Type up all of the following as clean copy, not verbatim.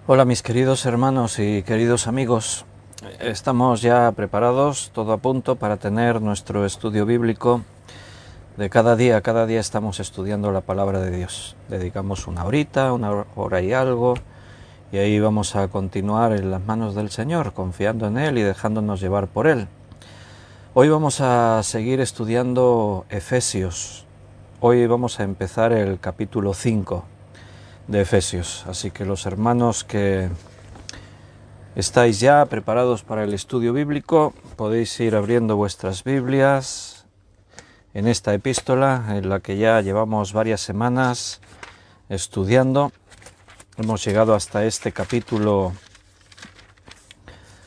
Hola mis queridos hermanos y queridos amigos, estamos ya preparados, todo a punto para tener nuestro estudio bíblico de cada día. Cada día estamos estudiando la palabra de Dios, dedicamos una hora y algo, y ahí vamos a continuar en las manos del Señor, confiando en Él y dejándonos llevar por Él. Hoy vamos a seguir estudiando Efesios, hoy vamos a empezar el capítulo 5 de Efesios, así que los hermanos que estáis ya preparados para el estudio bíblico, podéis ir abriendo vuestras Biblias en esta epístola en la que ya llevamos varias semanas estudiando. Hemos llegado hasta este capítulo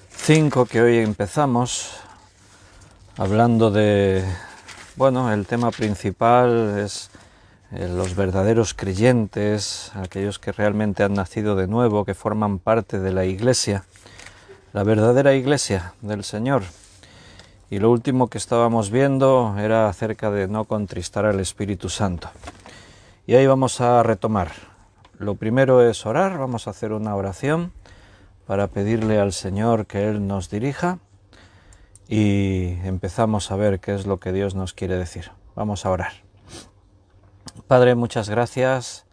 5 que hoy empezamos, hablando de, el tema principal es los verdaderos creyentes, aquellos que realmente han nacido de nuevo, que forman parte de la Iglesia, la verdadera Iglesia del Señor. Y lo último que estábamos viendo era acerca de no contristar al Espíritu Santo. Y ahí vamos a retomar. Lo primero es orar, vamos a hacer una oración para pedirle al Señor que Él nos dirija y empezamos a ver qué es lo que Dios nos quiere decir. Vamos a orar. Padre, muchas gracias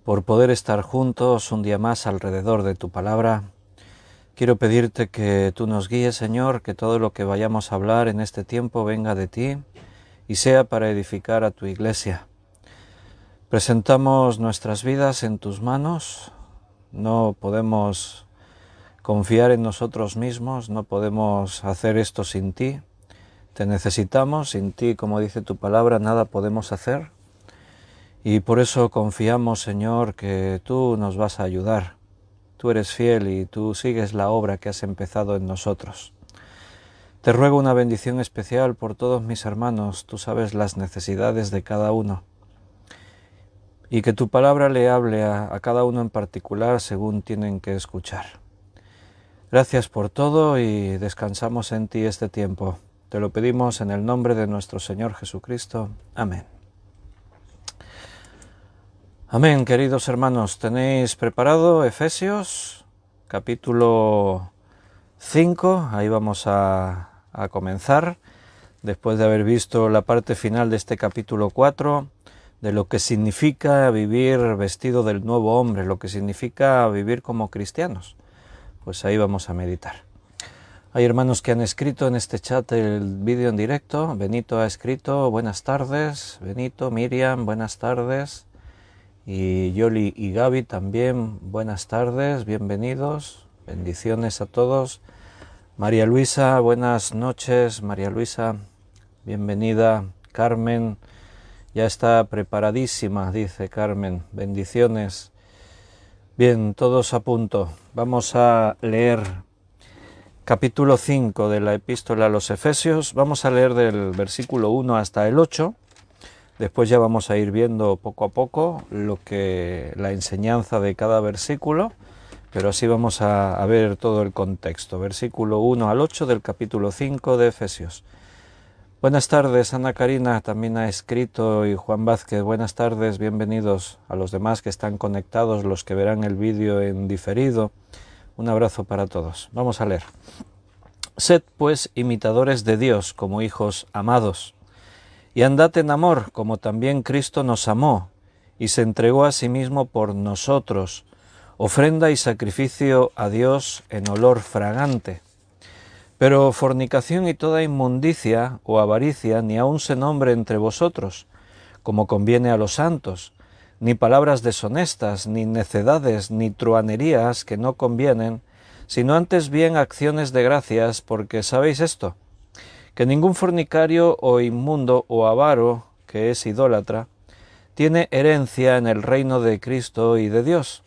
por poder estar juntos un día más alrededor de tu palabra. Quiero pedirte que tú nos guíes, Señor, que todo lo que vayamos a hablar en este tiempo venga de ti y sea para edificar a tu iglesia. Presentamos nuestras vidas en tus manos, no podemos confiar en nosotros mismos, no podemos hacer esto sin ti. Te necesitamos, sin ti, como dice tu palabra, nada podemos hacer. Y por eso confiamos, Señor, que tú nos vas a ayudar. Tú eres fiel y tú sigues la obra que has empezado en nosotros. Te ruego una bendición especial por todos mis hermanos. Tú sabes las necesidades de cada uno. Y que tu palabra le hable a cada uno en particular según tienen que escuchar. Gracias por todo y descansamos en ti este tiempo. Te lo pedimos en el nombre de nuestro Señor Jesucristo. Amén. Amén, queridos hermanos. ¿Tenéis preparado Efesios, capítulo 5? Ahí vamos a comenzar, después de haber visto la parte final de este capítulo 4, de lo que significa vivir vestido del nuevo hombre, lo que significa vivir como cristianos. Pues ahí vamos a meditar. Hay hermanos que han escrito en este chat el vídeo en directo. Benito ha escrito, buenas tardes. Benito, Miriam, buenas tardes. Y Yoli y Gaby también, buenas tardes, bienvenidos, bendiciones a todos. María Luisa, buenas noches, María Luisa, bienvenida. Carmen, ya está preparadísima, dice Carmen, bendiciones. Bien, todos a punto. Vamos a leer capítulo 5 de la epístola a los Efesios. Vamos a leer del versículo 1 hasta el 8. Después ya vamos a ir viendo poco a poco la enseñanza de cada versículo, pero así vamos a ver todo el contexto. Versículo 1 al 8 del capítulo 5 de Efesios. Buenas tardes, Ana Karina también ha escrito, y Juan Vázquez, buenas tardes, bienvenidos a los demás que están conectados, los que verán el vídeo en diferido. Un abrazo para todos. Vamos a leer. Sed pues imitadores de Dios como hijos amados, y andad en amor, como también Cristo nos amó, y se entregó a sí mismo por nosotros, ofrenda y sacrificio a Dios en olor fragante. Pero fornicación y toda inmundicia o avaricia ni aun se nombre entre vosotros, como conviene a los santos, ni palabras deshonestas, ni necedades, ni truhanerías que no convienen, sino antes bien acciones de gracias, porque sabéis esto, que ningún fornicario o inmundo o avaro, que es idólatra, tiene herencia en el reino de Cristo y de Dios.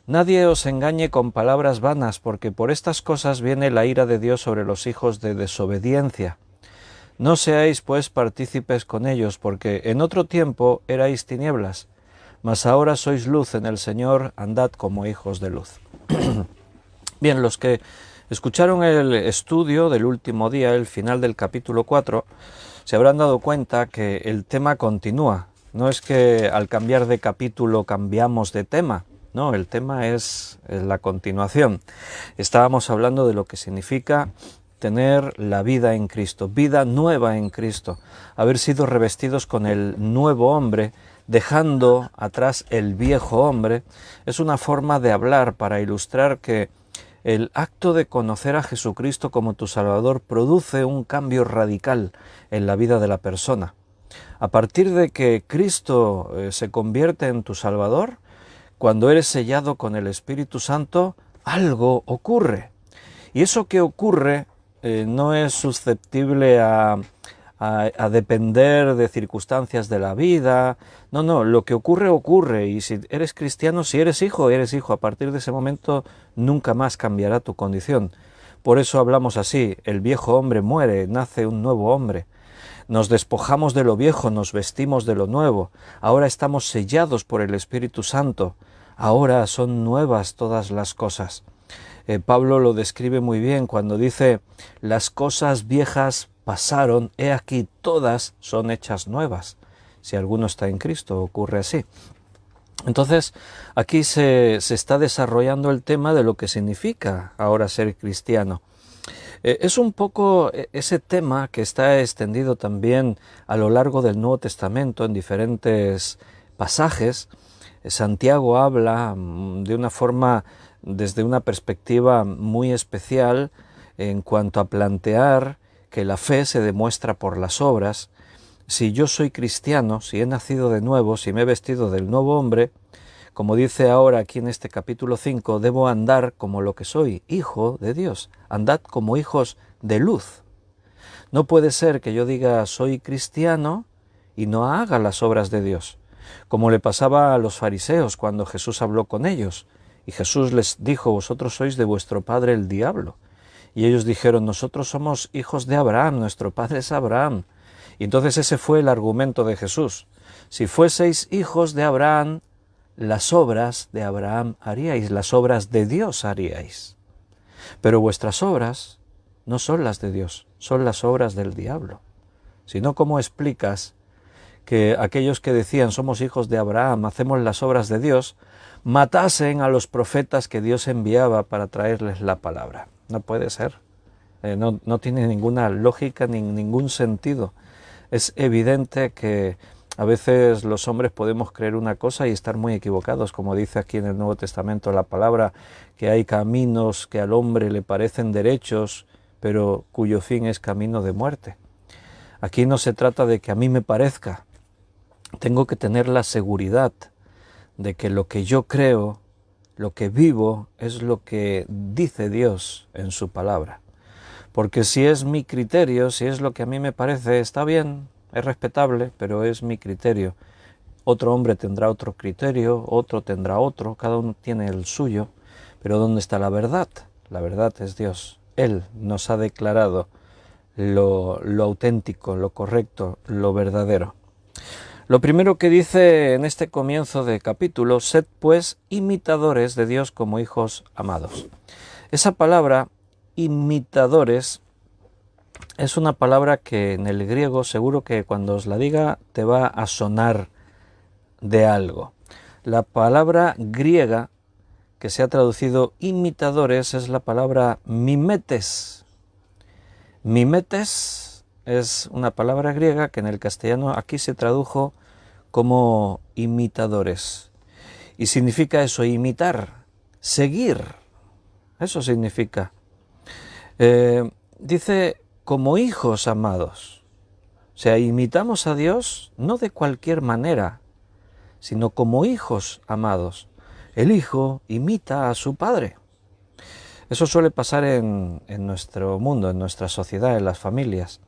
Nadie os engañe con palabras vanas, porque por estas cosas viene la ira de Dios sobre los hijos de desobediencia. No seáis pues partícipes con ellos, porque en otro tiempo erais tinieblas, mas ahora sois luz en el Señor, andad como hijos de luz. Bien, los que escucharon el estudio del último día, el final del capítulo 4, se habrán dado cuenta que el tema continúa. No es que al cambiar de capítulo cambiamos de tema, No, el tema es la continuación. Estábamos hablando de lo que significa tener la vida en Cristo, vida nueva en Cristo, haber sido revestidos con el nuevo hombre, dejando atrás el viejo hombre. Es una forma de hablar para ilustrar que el acto de conocer a Jesucristo como tu Salvador produce un cambio radical en la vida de la persona. A partir de que Cristo se convierte en tu Salvador, cuando eres sellado con el Espíritu Santo, algo ocurre. Y eso que ocurre no es susceptible a depender de circunstancias de la vida. No, lo que ocurre, ocurre. Y si eres cristiano, si eres hijo, eres hijo. A partir de ese momento nunca más cambiará tu condición. Por eso hablamos así, el viejo hombre muere, nace un nuevo hombre. Nos despojamos de lo viejo, nos vestimos de lo nuevo. Ahora estamos sellados por el Espíritu Santo. Ahora son nuevas todas las cosas. Pablo lo describe muy bien cuando dice, las cosas viejas pasaron, he aquí todas son hechas nuevas. Si alguno está en Cristo, ocurre así. Entonces, aquí se está desarrollando el tema de lo que significa ahora ser cristiano. Es un poco ese tema que está extendido también a lo largo del Nuevo Testamento en diferentes pasajes. Santiago habla de una forma, desde una perspectiva muy especial en cuanto a plantear que la fe se demuestra por las obras. Si yo soy cristiano, si he nacido de nuevo, si me he vestido del nuevo hombre, como dice ahora aquí en este capítulo 5, debo andar como lo que soy, hijo de Dios. Andad como hijos de luz. No puede ser que yo diga soy cristiano y no haga las obras de Dios, como le pasaba a los fariseos cuando Jesús habló con ellos. Y Jesús les dijo, vosotros sois de vuestro padre el diablo. Y ellos dijeron, nosotros somos hijos de Abraham, nuestro padre es Abraham. Y entonces ese fue el argumento de Jesús. Si fueseis hijos de Abraham, las obras de Abraham haríais, las obras de Dios haríais. Pero vuestras obras no son las de Dios, son las obras del diablo. Si no, ¿cómo explicas que aquellos que decían somos hijos de Abraham, hacemos las obras de Dios, matasen a los profetas que Dios enviaba para traerles la palabra? No puede ser. No tiene ninguna lógica ni ningún sentido. Es evidente que a veces los hombres podemos creer una cosa y estar muy equivocados, como dice aquí en el Nuevo Testamento la palabra, que hay caminos que al hombre le parecen derechos, pero cuyo fin es camino de muerte. Aquí no se trata de que a mí me parezca. Tengo que tener la seguridad de que lo que yo creo, lo que vivo, es lo que dice Dios en su palabra. Porque si es mi criterio, si es lo que a mí me parece, está bien, es respetable, pero es mi criterio. Otro hombre tendrá otro criterio, otro tendrá otro, cada uno tiene el suyo. Pero ¿dónde está la verdad? La verdad es Dios. Él nos ha declarado lo auténtico, lo correcto, lo verdadero. Lo primero que dice en este comienzo de capítulo, sed pues imitadores de Dios como hijos amados. Esa palabra, imitadores, es una palabra que en el griego seguro que cuando os la diga te va a sonar de algo. La palabra griega que se ha traducido imitadores es la palabra mimetes. Mimetes es una palabra griega que en el castellano aquí se tradujo como imitadores. Y significa eso, imitar, seguir. Eso significa. Dice como hijos amados. O sea, imitamos a Dios no de cualquier manera, sino como hijos amados. El hijo imita a su padre. Eso suele pasar en nuestro mundo, en nuestra sociedad, en las familias.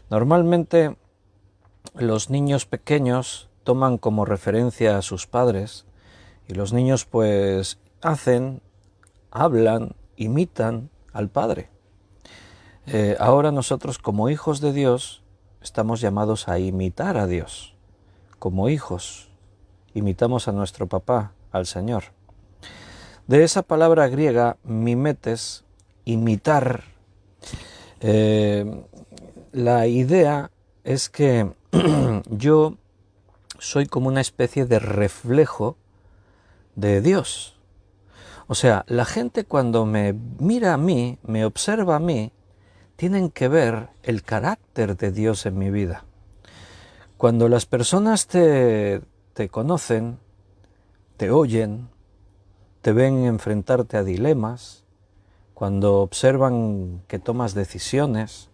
Normalmente los niños pequeños toman como referencia a sus padres y los niños pues hacen, hablan, imitan al padre. Ahora nosotros como hijos de Dios estamos llamados a imitar a Dios. Como hijos imitamos a nuestro papá, al Señor. De esa palabra griega, mimetes, imitar, la idea es que yo soy como una especie de reflejo de Dios. O sea, la gente cuando me mira a mí, me observa a mí, tienen que ver el carácter de Dios en mi vida. Cuando las personas te conocen, te oyen, te ven enfrentarte a dilemas, cuando observan que tomas decisiones,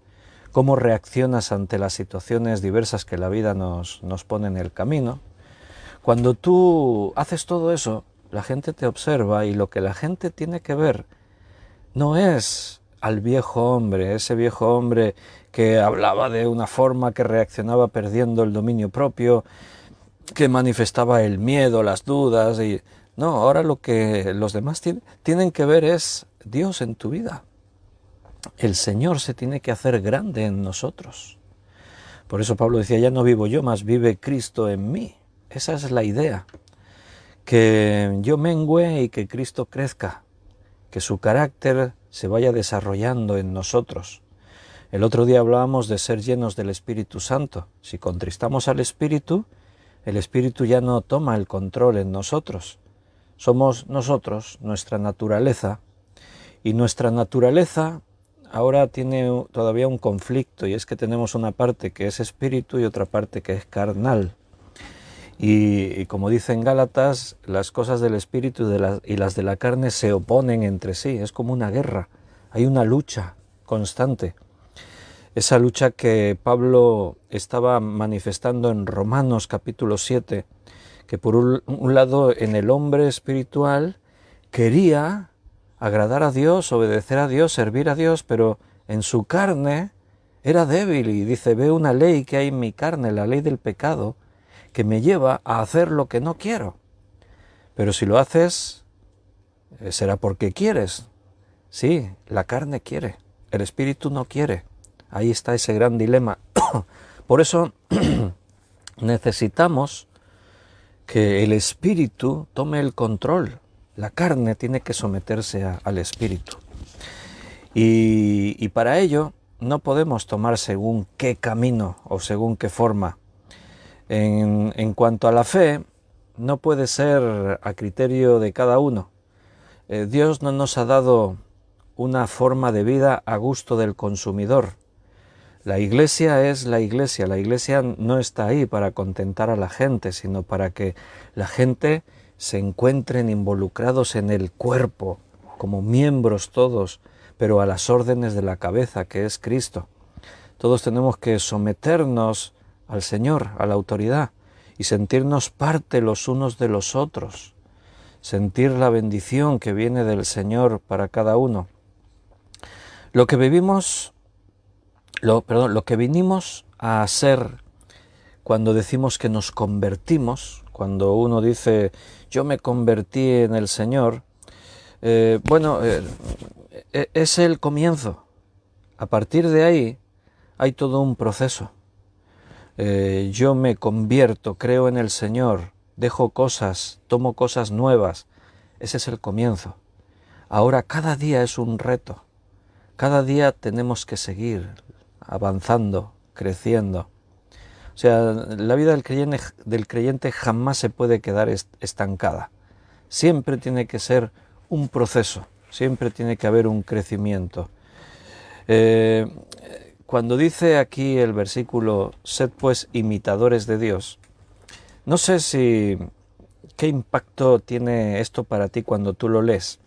cómo reaccionas ante las situaciones diversas que la vida nos pone en el camino, cuando tú haces todo eso, la gente te observa y lo que la gente tiene que ver no es al viejo hombre, ese viejo hombre que hablaba de una forma, que reaccionaba perdiendo el dominio propio, que manifestaba el miedo, las dudas y... No, ahora lo que los demás tienen que ver es Dios en tu vida. El Señor se tiene que hacer grande en nosotros. Por eso Pablo decía, ya no vivo yo, mas vive Cristo en mí. Esa es la idea. Que yo mengüe y que Cristo crezca. Que su carácter se vaya desarrollando en nosotros. El otro día hablábamos de ser llenos del Espíritu Santo. Si contristamos al Espíritu, el Espíritu ya no toma el control en nosotros. Somos nosotros, nuestra naturaleza, y nuestra naturaleza ahora tiene todavía un conflicto, y es que tenemos una parte que es espíritu y otra parte que es carnal. Y como dicen Gálatas, las cosas del espíritu y las de la carne se oponen entre sí, es como una guerra, hay una lucha constante. Esa lucha que Pablo estaba manifestando en Romanos capítulo 7, que por un lado en el hombre espiritual quería agradar a Dios, obedecer a Dios, servir a Dios, pero en su carne era débil y dice, veo una ley que hay en mi carne, la ley del pecado, que me lleva a hacer lo que no quiero. Pero si lo haces, será porque quieres. Sí, la carne quiere, el espíritu no quiere. Ahí está ese gran dilema. Por eso necesitamos que el espíritu tome el control. La carne tiene que someterse al espíritu. Y para ello no podemos tomar según qué camino o según qué forma. En cuanto a la fe, no puede ser a criterio de cada uno. Dios no nos ha dado una forma de vida a gusto del consumidor. La iglesia es la iglesia no está ahí para contentar a la gente, sino para que la gente se encuentren involucrados en el cuerpo, como miembros todos, pero a las órdenes de la cabeza, que es Cristo. Todos tenemos que someternos al Señor, a la autoridad, y sentirnos parte los unos de los otros, sentir la bendición que viene del Señor para cada uno. Lo que vinimos a hacer cuando decimos que nos convertimos, cuando uno dice, yo me convertí en el Señor, es el comienzo. A partir de ahí hay todo un proceso. Yo me convierto, creo en el Señor, dejo cosas, tomo cosas nuevas. Ese es el comienzo. Ahora cada día es un reto. Cada día tenemos que seguir avanzando, creciendo. O sea, la vida del creyente jamás se puede quedar estancada. Siempre tiene que ser un proceso, siempre tiene que haber un crecimiento. Cuando dice aquí el versículo, sed pues imitadores de Dios, no sé qué impacto tiene esto para ti cuando tú lo lees,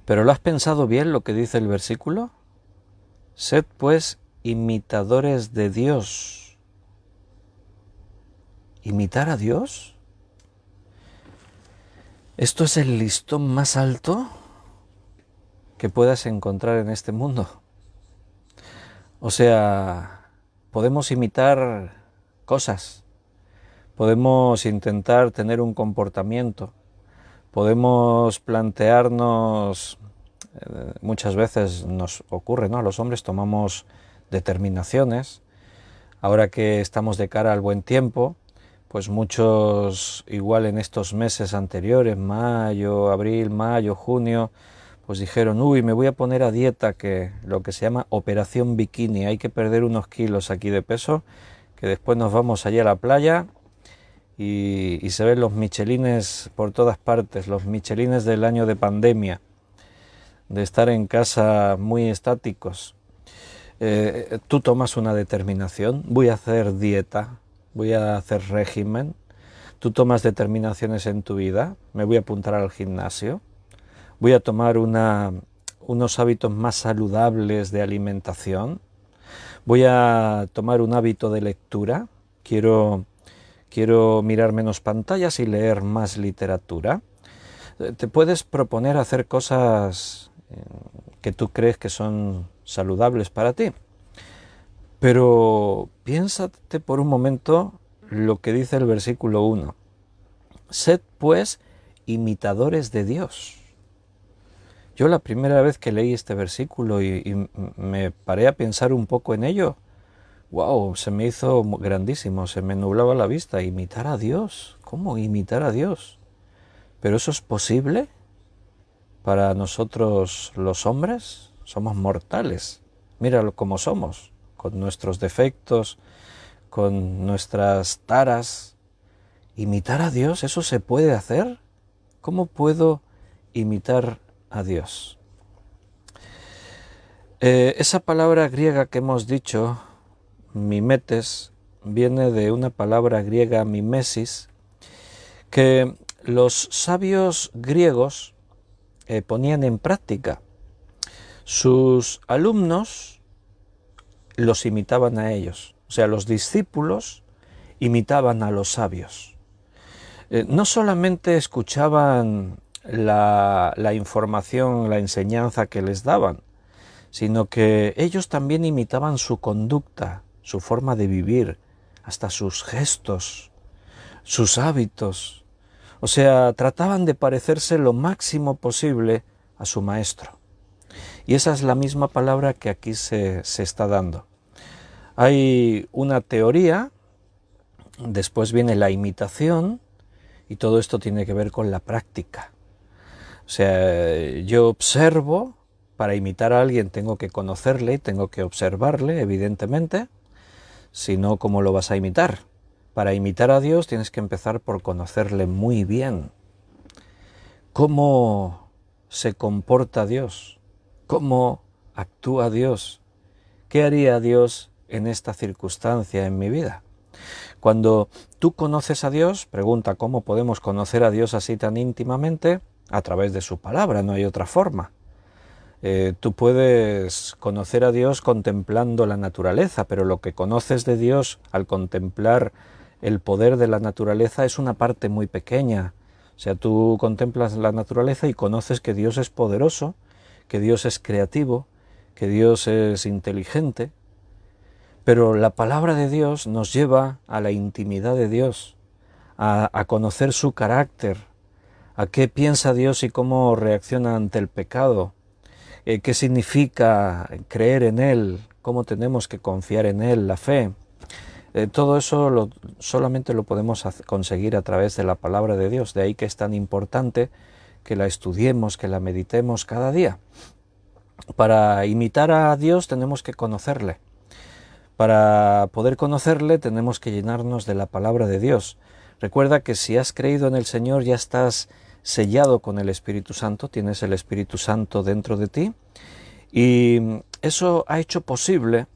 pero ¿lo has pensado bien lo que dice el versículo? Sed pues imitadores de Dios. ¿Imitar a Dios? ¿Esto es el listón más alto que puedas encontrar en este mundo? O sea, podemos imitar cosas, podemos intentar tener un comportamiento, podemos plantearnos, muchas veces nos ocurre, ¿no? Los hombres tomamos determinaciones. Ahora que estamos de cara al buen tiempo, pues muchos, igual en estos meses anteriores, mayo, abril, mayo, junio, pues dijeron, uy, me voy a poner a dieta, que lo que se llama operación bikini, hay que perder unos kilos aquí de peso, que después nos vamos allí a la playa y se ven los michelines por todas partes, los michelines del año de pandemia, de estar en casa muy estáticos. Tú tomas una determinación, voy a hacer dieta, voy a hacer régimen, tú tomas determinaciones en tu vida, me voy a apuntar al gimnasio, voy a tomar unos hábitos más saludables de alimentación, voy a tomar un hábito de lectura, quiero mirar menos pantallas y leer más literatura. Te puedes proponer hacer cosas que tú crees que son saludables para ti, pero piénsate por un momento lo que dice el versículo 1. Sed pues imitadores de Dios. Yo la primera vez que leí este versículo y me paré a pensar un poco en ello, wow, se me hizo grandísimo, se me nublaba la vista. ¿Imitar a Dios? ¿Cómo imitar a Dios? ¿Pero eso es posible para nosotros los hombres? Somos mortales. Míralo como somos, con nuestros defectos, con nuestras taras. ¿Imitar a Dios? ¿Eso se puede hacer? ¿Cómo puedo imitar a Dios? Esa palabra griega que hemos dicho, mimetes, viene de una palabra griega mimesis, que los sabios griegos ponían en práctica. Sus alumnos los imitaban a ellos, o sea, los discípulos imitaban a los sabios. No solamente escuchaban la información, la enseñanza que les daban, sino que ellos también imitaban su conducta, su forma de vivir, hasta sus gestos, sus hábitos. O sea, trataban de parecerse lo máximo posible a su maestro. Y esa es la misma palabra que aquí se está dando. Hay una teoría, después viene la imitación, y todo esto tiene que ver con la práctica. O sea, yo observo, para imitar a alguien tengo que conocerle, tengo que observarle, evidentemente, si no, ¿cómo lo vas a imitar? Para imitar a Dios tienes que empezar por conocerle muy bien. ¿Cómo se comporta Dios? ¿Cómo actúa Dios? ¿Qué haría Dios en esta circunstancia en mi vida? Cuando tú conoces a Dios, pregunta cómo podemos conocer a Dios así tan íntimamente, a través de su palabra, no hay otra forma. Tú puedes conocer a Dios contemplando la naturaleza, pero lo que conoces de Dios al contemplar el poder de la naturaleza es una parte muy pequeña. O sea, tú contemplas la naturaleza y conoces que Dios es poderoso, que Dios es creativo, que Dios es inteligente, pero la palabra de Dios nos lleva a la intimidad de Dios, a conocer su carácter, a qué piensa Dios y cómo reacciona ante el pecado, qué significa creer en Él, cómo tenemos que confiar en Él, la fe. Todo eso solamente lo podemos conseguir a través de la palabra de Dios, de ahí que es tan importante que la estudiemos, que la meditemos cada día. Para imitar a Dios tenemos que conocerle. Para poder conocerle tenemos que llenarnos de la palabra de Dios. Recuerda que si has creído en el Señor ya estás sellado con el Espíritu Santo, tienes el Espíritu Santo dentro de ti y eso ha hecho posible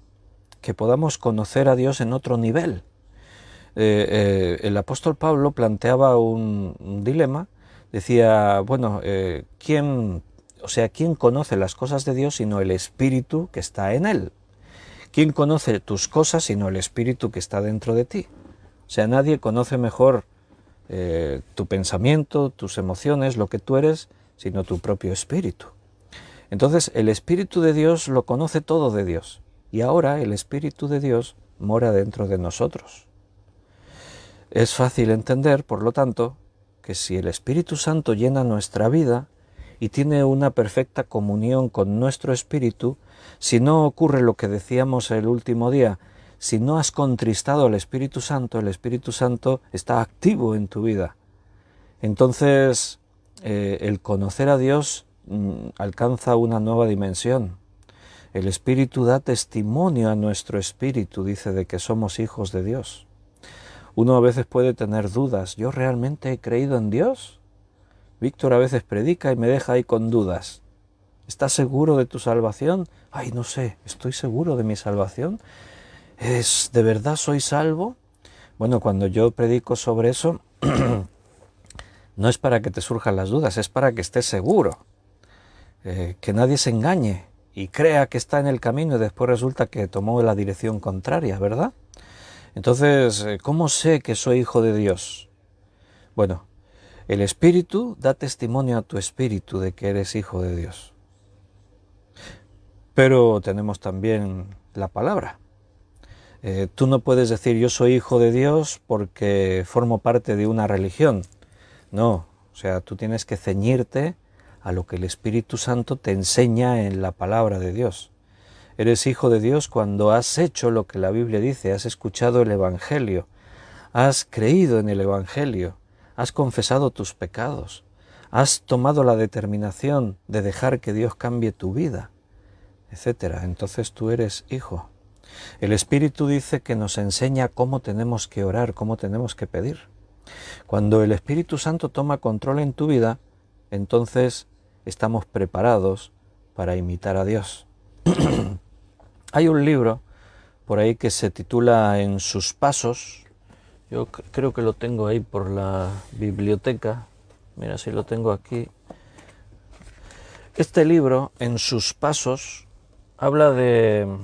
que podamos conocer a Dios en otro nivel. El apóstol Pablo planteaba un dilema, decía, bueno, ¿quién conoce las cosas de Dios sino el Espíritu que está en él? ¿Quién conoce tus cosas sino el Espíritu que está dentro de ti? O sea, nadie conoce mejor tu pensamiento, tus emociones, lo que tú eres, sino tu propio espíritu. Entonces, el Espíritu de Dios lo conoce todo de Dios. Y ahora el Espíritu de Dios mora dentro de nosotros. Es fácil entender, por lo tanto, que si el Espíritu Santo llena nuestra vida y tiene una perfecta comunión con nuestro espíritu, si no ocurre lo que decíamos el último día, si no has contristado al Espíritu Santo, el Espíritu Santo está activo en tu vida. Entonces, el conocer a Dios alcanza una nueva dimensión. El Espíritu da testimonio a nuestro espíritu, dice, de que somos hijos de Dios. Uno a veces puede tener dudas. ¿Yo realmente he creído en Dios? Víctor a veces predica y me deja ahí con dudas. ¿Estás seguro de tu salvación? Ay, no sé, ¿estoy seguro de mi salvación? ¿De verdad soy salvo? Bueno, cuando yo predico sobre eso, no es para que te surjan las dudas, es para que estés seguro. Que nadie se engañe y crea que está en el camino y después resulta que tomó la dirección contraria, ¿verdad? Entonces, ¿cómo sé que soy hijo de Dios? Bueno, el Espíritu da testimonio a tu espíritu de que eres hijo de Dios. Pero tenemos también la palabra. Tú no puedes decir yo soy hijo de Dios porque formo parte de una religión. No, o sea, tú tienes que ceñirte a lo que el Espíritu Santo te enseña en la palabra de Dios. Eres hijo de Dios cuando has hecho lo que la Biblia dice, has escuchado el Evangelio, has creído en el Evangelio, has confesado tus pecados, has tomado la determinación de dejar que Dios cambie tu vida, etc. Entonces tú eres hijo. El Espíritu dice que nos enseña cómo tenemos que orar, cómo tenemos que pedir. Cuando el Espíritu Santo toma control en tu vida, entonces estamos preparados para imitar a Dios. Hay un libro por ahí que se titula En sus pasos. Yo creo que lo tengo ahí por la biblioteca. Mira, si lo tengo aquí. Este libro, En sus pasos, habla de...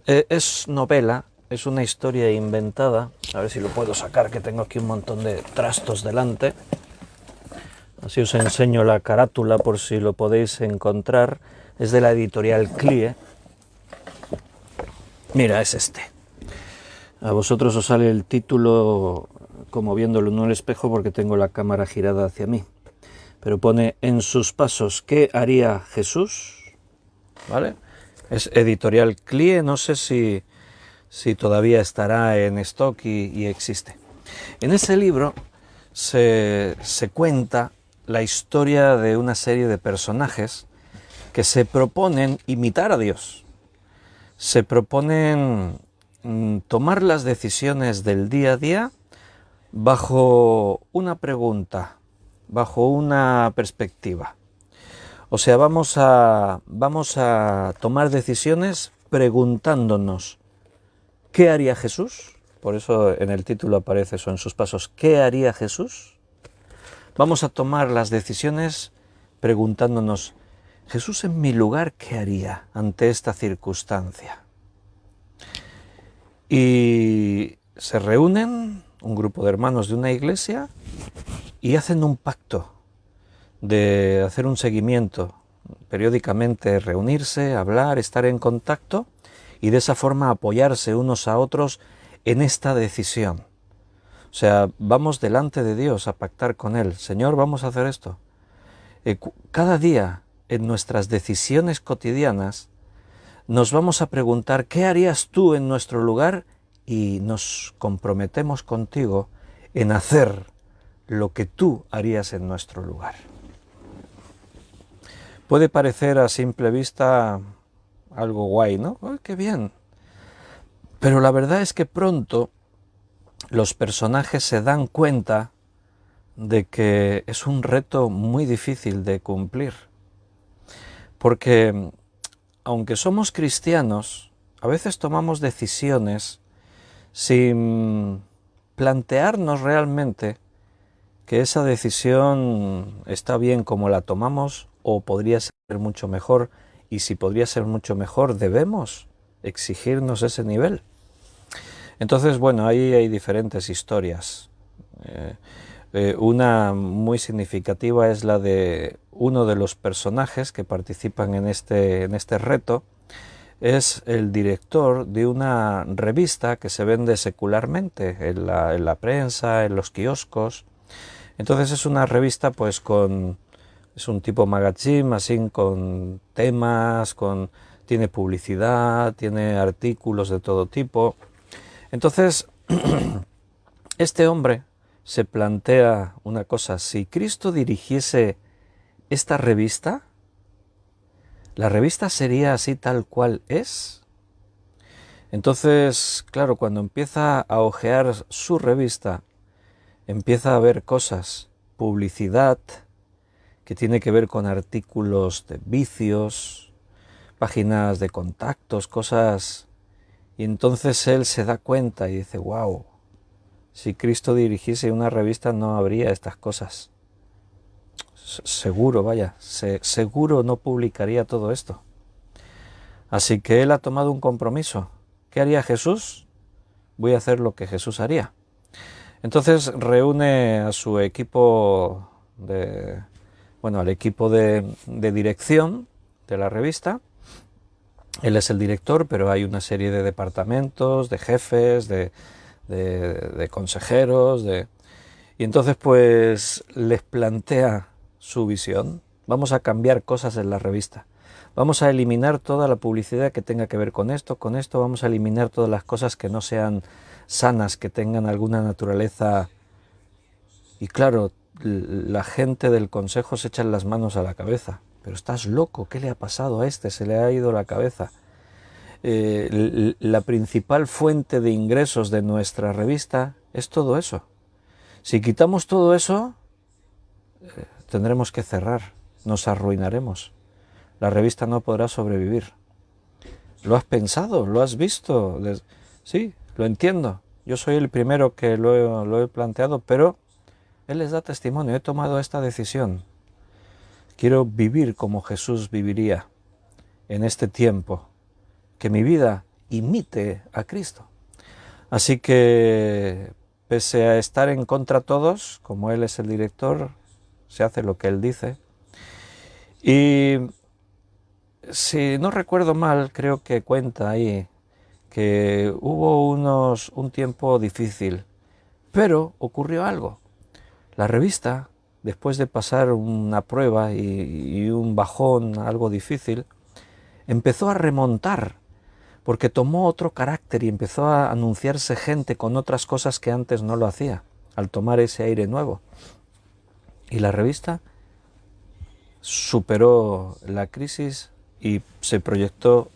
es novela, es una historia inventada. A ver si lo puedo sacar, que tengo aquí un montón de trastos delante. Así os enseño la carátula por si lo podéis encontrar. Es de la editorial CLIE. Mira, es este. A vosotros os sale el título como viéndolo en un espejo porque tengo la cámara girada hacia mí. Pero pone En sus pasos, ¿qué haría Jesús? ¿Vale? Es editorial CLIE, no sé si todavía estará en stock y existe. En ese libro se cuenta la historia de una serie de personajes que se proponen imitar a Dios. Se proponen tomar las decisiones del día a día bajo una pregunta, bajo una perspectiva. O sea, vamos a tomar decisiones preguntándonos ¿qué haría Jesús? Por eso en el título aparece eso, En sus pasos. ¿Qué haría Jesús? Vamos a tomar las decisiones preguntándonos Jesús en mi lugar, ¿qué haría ante esta circunstancia? Y se reúnen un grupo de hermanos de una iglesia y hacen un pacto de hacer un seguimiento, periódicamente reunirse, hablar, estar en contacto y de esa forma apoyarse unos a otros en esta decisión. O sea, vamos delante de Dios a pactar con Él. Señor, vamos a hacer esto. Cada día en nuestras decisiones cotidianas nos vamos a preguntar ¿qué harías tú en nuestro lugar? Y nos comprometemos contigo en hacer lo que tú harías en nuestro lugar. Puede parecer a simple vista algo guay, ¿no? ¡Ay, qué bien! Pero la verdad es que pronto los personajes se dan cuenta de que es un reto muy difícil de cumplir. Porque aunque somos cristianos, a veces tomamos decisiones sin plantearnos realmente que esa decisión está bien como la tomamos o podría ser mucho mejor, y si podría ser mucho mejor, debemos exigirnos ese nivel. Entonces, bueno, ahí hay diferentes historias. Una muy significativa es la de uno de los personajes que participan en este reto. Es el director de una revista que se vende secularmente en la prensa, en los kioscos. Entonces es una revista pues es un tipo magazine, así con temas, tiene publicidad, tiene artículos de todo tipo. Entonces, este hombre se plantea una cosa: si Cristo dirigiese esta revista, ¿la revista sería así tal cual es? Entonces, claro, cuando empieza a hojear su revista, empieza a ver cosas, publicidad, que tiene que ver con artículos de vicios, páginas de contactos, cosas. Y entonces él se da cuenta y dice, wow, si Cristo dirigiese una revista no habría estas cosas. Seguro, vaya, seguro no publicaría todo esto. Así que él ha tomado un compromiso. ¿Qué haría Jesús? Voy a hacer lo que Jesús haría. Entonces reúne a su equipo al equipo de dirección de la revista. Él es el director, pero hay una serie de departamentos, de jefes, de consejeros, y entonces pues les plantea su visión. Vamos a cambiar cosas en la revista. Vamos a eliminar toda la publicidad que tenga que ver con esto vamos a eliminar todas las cosas que no sean sanas, que tengan alguna naturaleza. Y claro, la gente del consejo se echan las manos a la cabeza. Pero estás loco, ¿qué le ha pasado a este? Se le ha ido la cabeza. La principal fuente de ingresos de nuestra revista es todo eso. Si quitamos todo eso, tendremos que cerrar, nos arruinaremos. La revista no podrá sobrevivir. ¿Lo has pensado? ¿Lo has visto? Sí, lo entiendo. Yo soy el primero que lo he planteado, pero él les da testimonio. He tomado esta decisión. Quiero vivir como Jesús viviría en este tiempo. Que mi vida imite a Cristo. Así que, pese a estar en contra todos, como él es el director, se hace lo que él dice. Y si no recuerdo mal, creo que cuenta ahí que hubo un tiempo difícil, pero ocurrió algo. La revista, después de pasar una prueba y un bajón, algo difícil, empezó a remontar, porque tomó otro carácter y empezó a anunciarse gente con otras cosas que antes no lo hacía, al tomar ese aire nuevo. Y la revista superó la crisis y se proyectó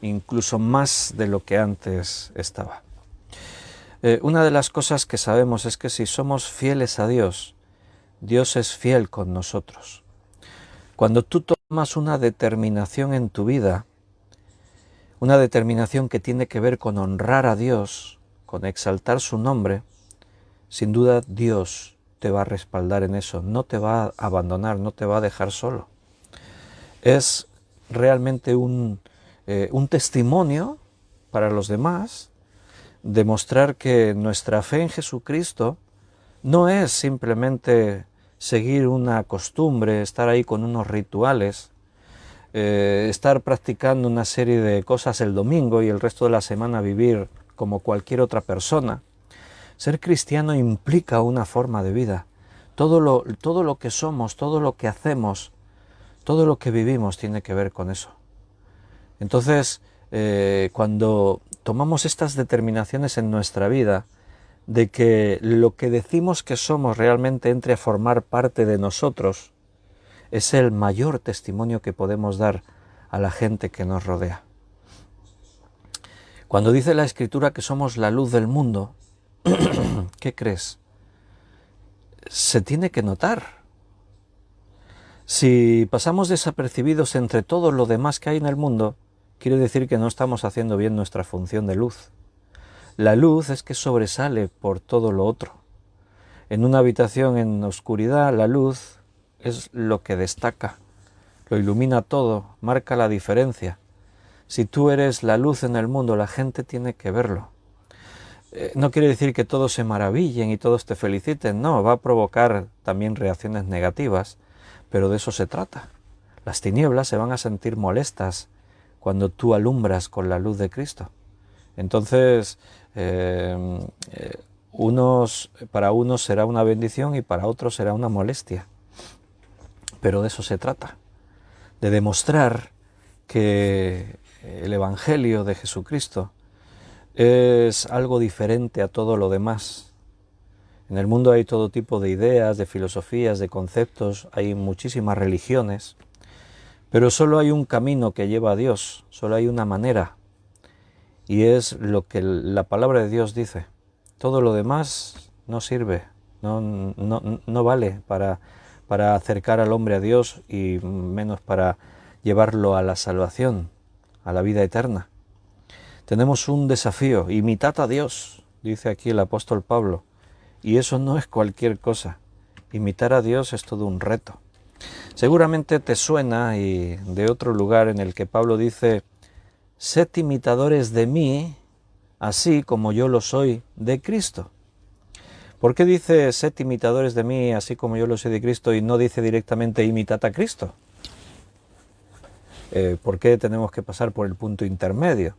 incluso más de lo que antes estaba. Una de las cosas que sabemos es que si somos fieles a Dios, Dios es fiel con nosotros. Cuando tú tomas una determinación en tu vida, una determinación que tiene que ver con honrar a Dios, con exaltar su nombre, sin duda Dios te va a respaldar en eso, no te va a abandonar, no te va a dejar solo. Es realmente un testimonio para los demás, demostrar que nuestra fe en Jesucristo no es simplemente seguir una costumbre, estar ahí con unos rituales, estar practicando una serie de cosas el domingo y el resto de la semana vivir como cualquier otra persona. Ser cristiano implica una forma de vida. Todo lo que somos, todo lo que hacemos, todo lo que vivimos tiene que ver con eso. Entonces, cuando tomamos estas determinaciones en nuestra vida, de que lo que decimos que somos realmente entre a formar parte de nosotros, es el mayor testimonio que podemos dar a la gente que nos rodea. Cuando dice la Escritura que somos la luz del mundo, ¿qué crees? Se tiene que notar. Si pasamos desapercibidos entre todo lo demás que hay en el mundo, quiere decir que no estamos haciendo bien nuestra función de luz. La luz es que sobresale por todo lo otro. En una habitación en oscuridad, la luz es lo que destaca, lo ilumina todo, marca la diferencia. Si tú eres la luz en el mundo, la gente tiene que verlo. No quiere decir que todos se maravillen y todos te feliciten, no, va a provocar también reacciones negativas, pero de eso se trata. Las tinieblas se van a sentir molestas cuando tú alumbras con la luz de Cristo. Entonces, para unos será una bendición y para otros será una molestia. Pero de eso se trata, de demostrar que el Evangelio de Jesucristo es algo diferente a todo lo demás. En el mundo hay todo tipo de ideas, de filosofías, de conceptos, hay muchísimas religiones, pero solo hay un camino que lleva a Dios, solo hay una manera. y es lo que la palabra de Dios dice. Todo lo demás no sirve, no vale para acercar al hombre a Dios y menos para llevarlo a la salvación, a la vida eterna. Tenemos un desafío: imitad a Dios, dice aquí el apóstol Pablo, y eso no es cualquier cosa. Imitar a Dios es todo un reto. Seguramente te suena y de otro lugar en el que Pablo dice: sed imitadores de mí, así como yo lo soy de Cristo. ¿Por qué dice sed imitadores de mí, así como yo lo soy de Cristo, y no dice directamente imitad a Cristo? ¿Por qué tenemos que pasar por el punto intermedio?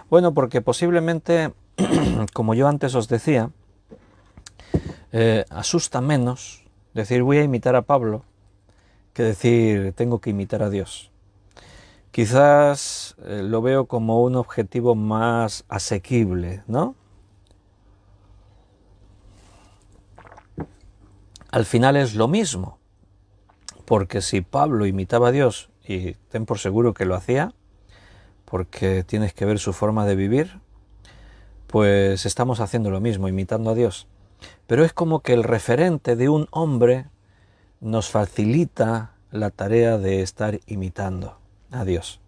Bueno, porque posiblemente, como yo antes os decía, asusta menos decir voy a imitar a Pablo que decir tengo que imitar a Dios. Quizás lo veo como un objetivo más asequible, ¿no? Al final es lo mismo, porque si Pablo imitaba a Dios, y ten por seguro que lo hacía, porque tienes que ver su forma de vivir, pues estamos haciendo lo mismo, imitando a Dios. Pero es como que el referente de un hombre nos facilita la tarea de estar imitando a Dios.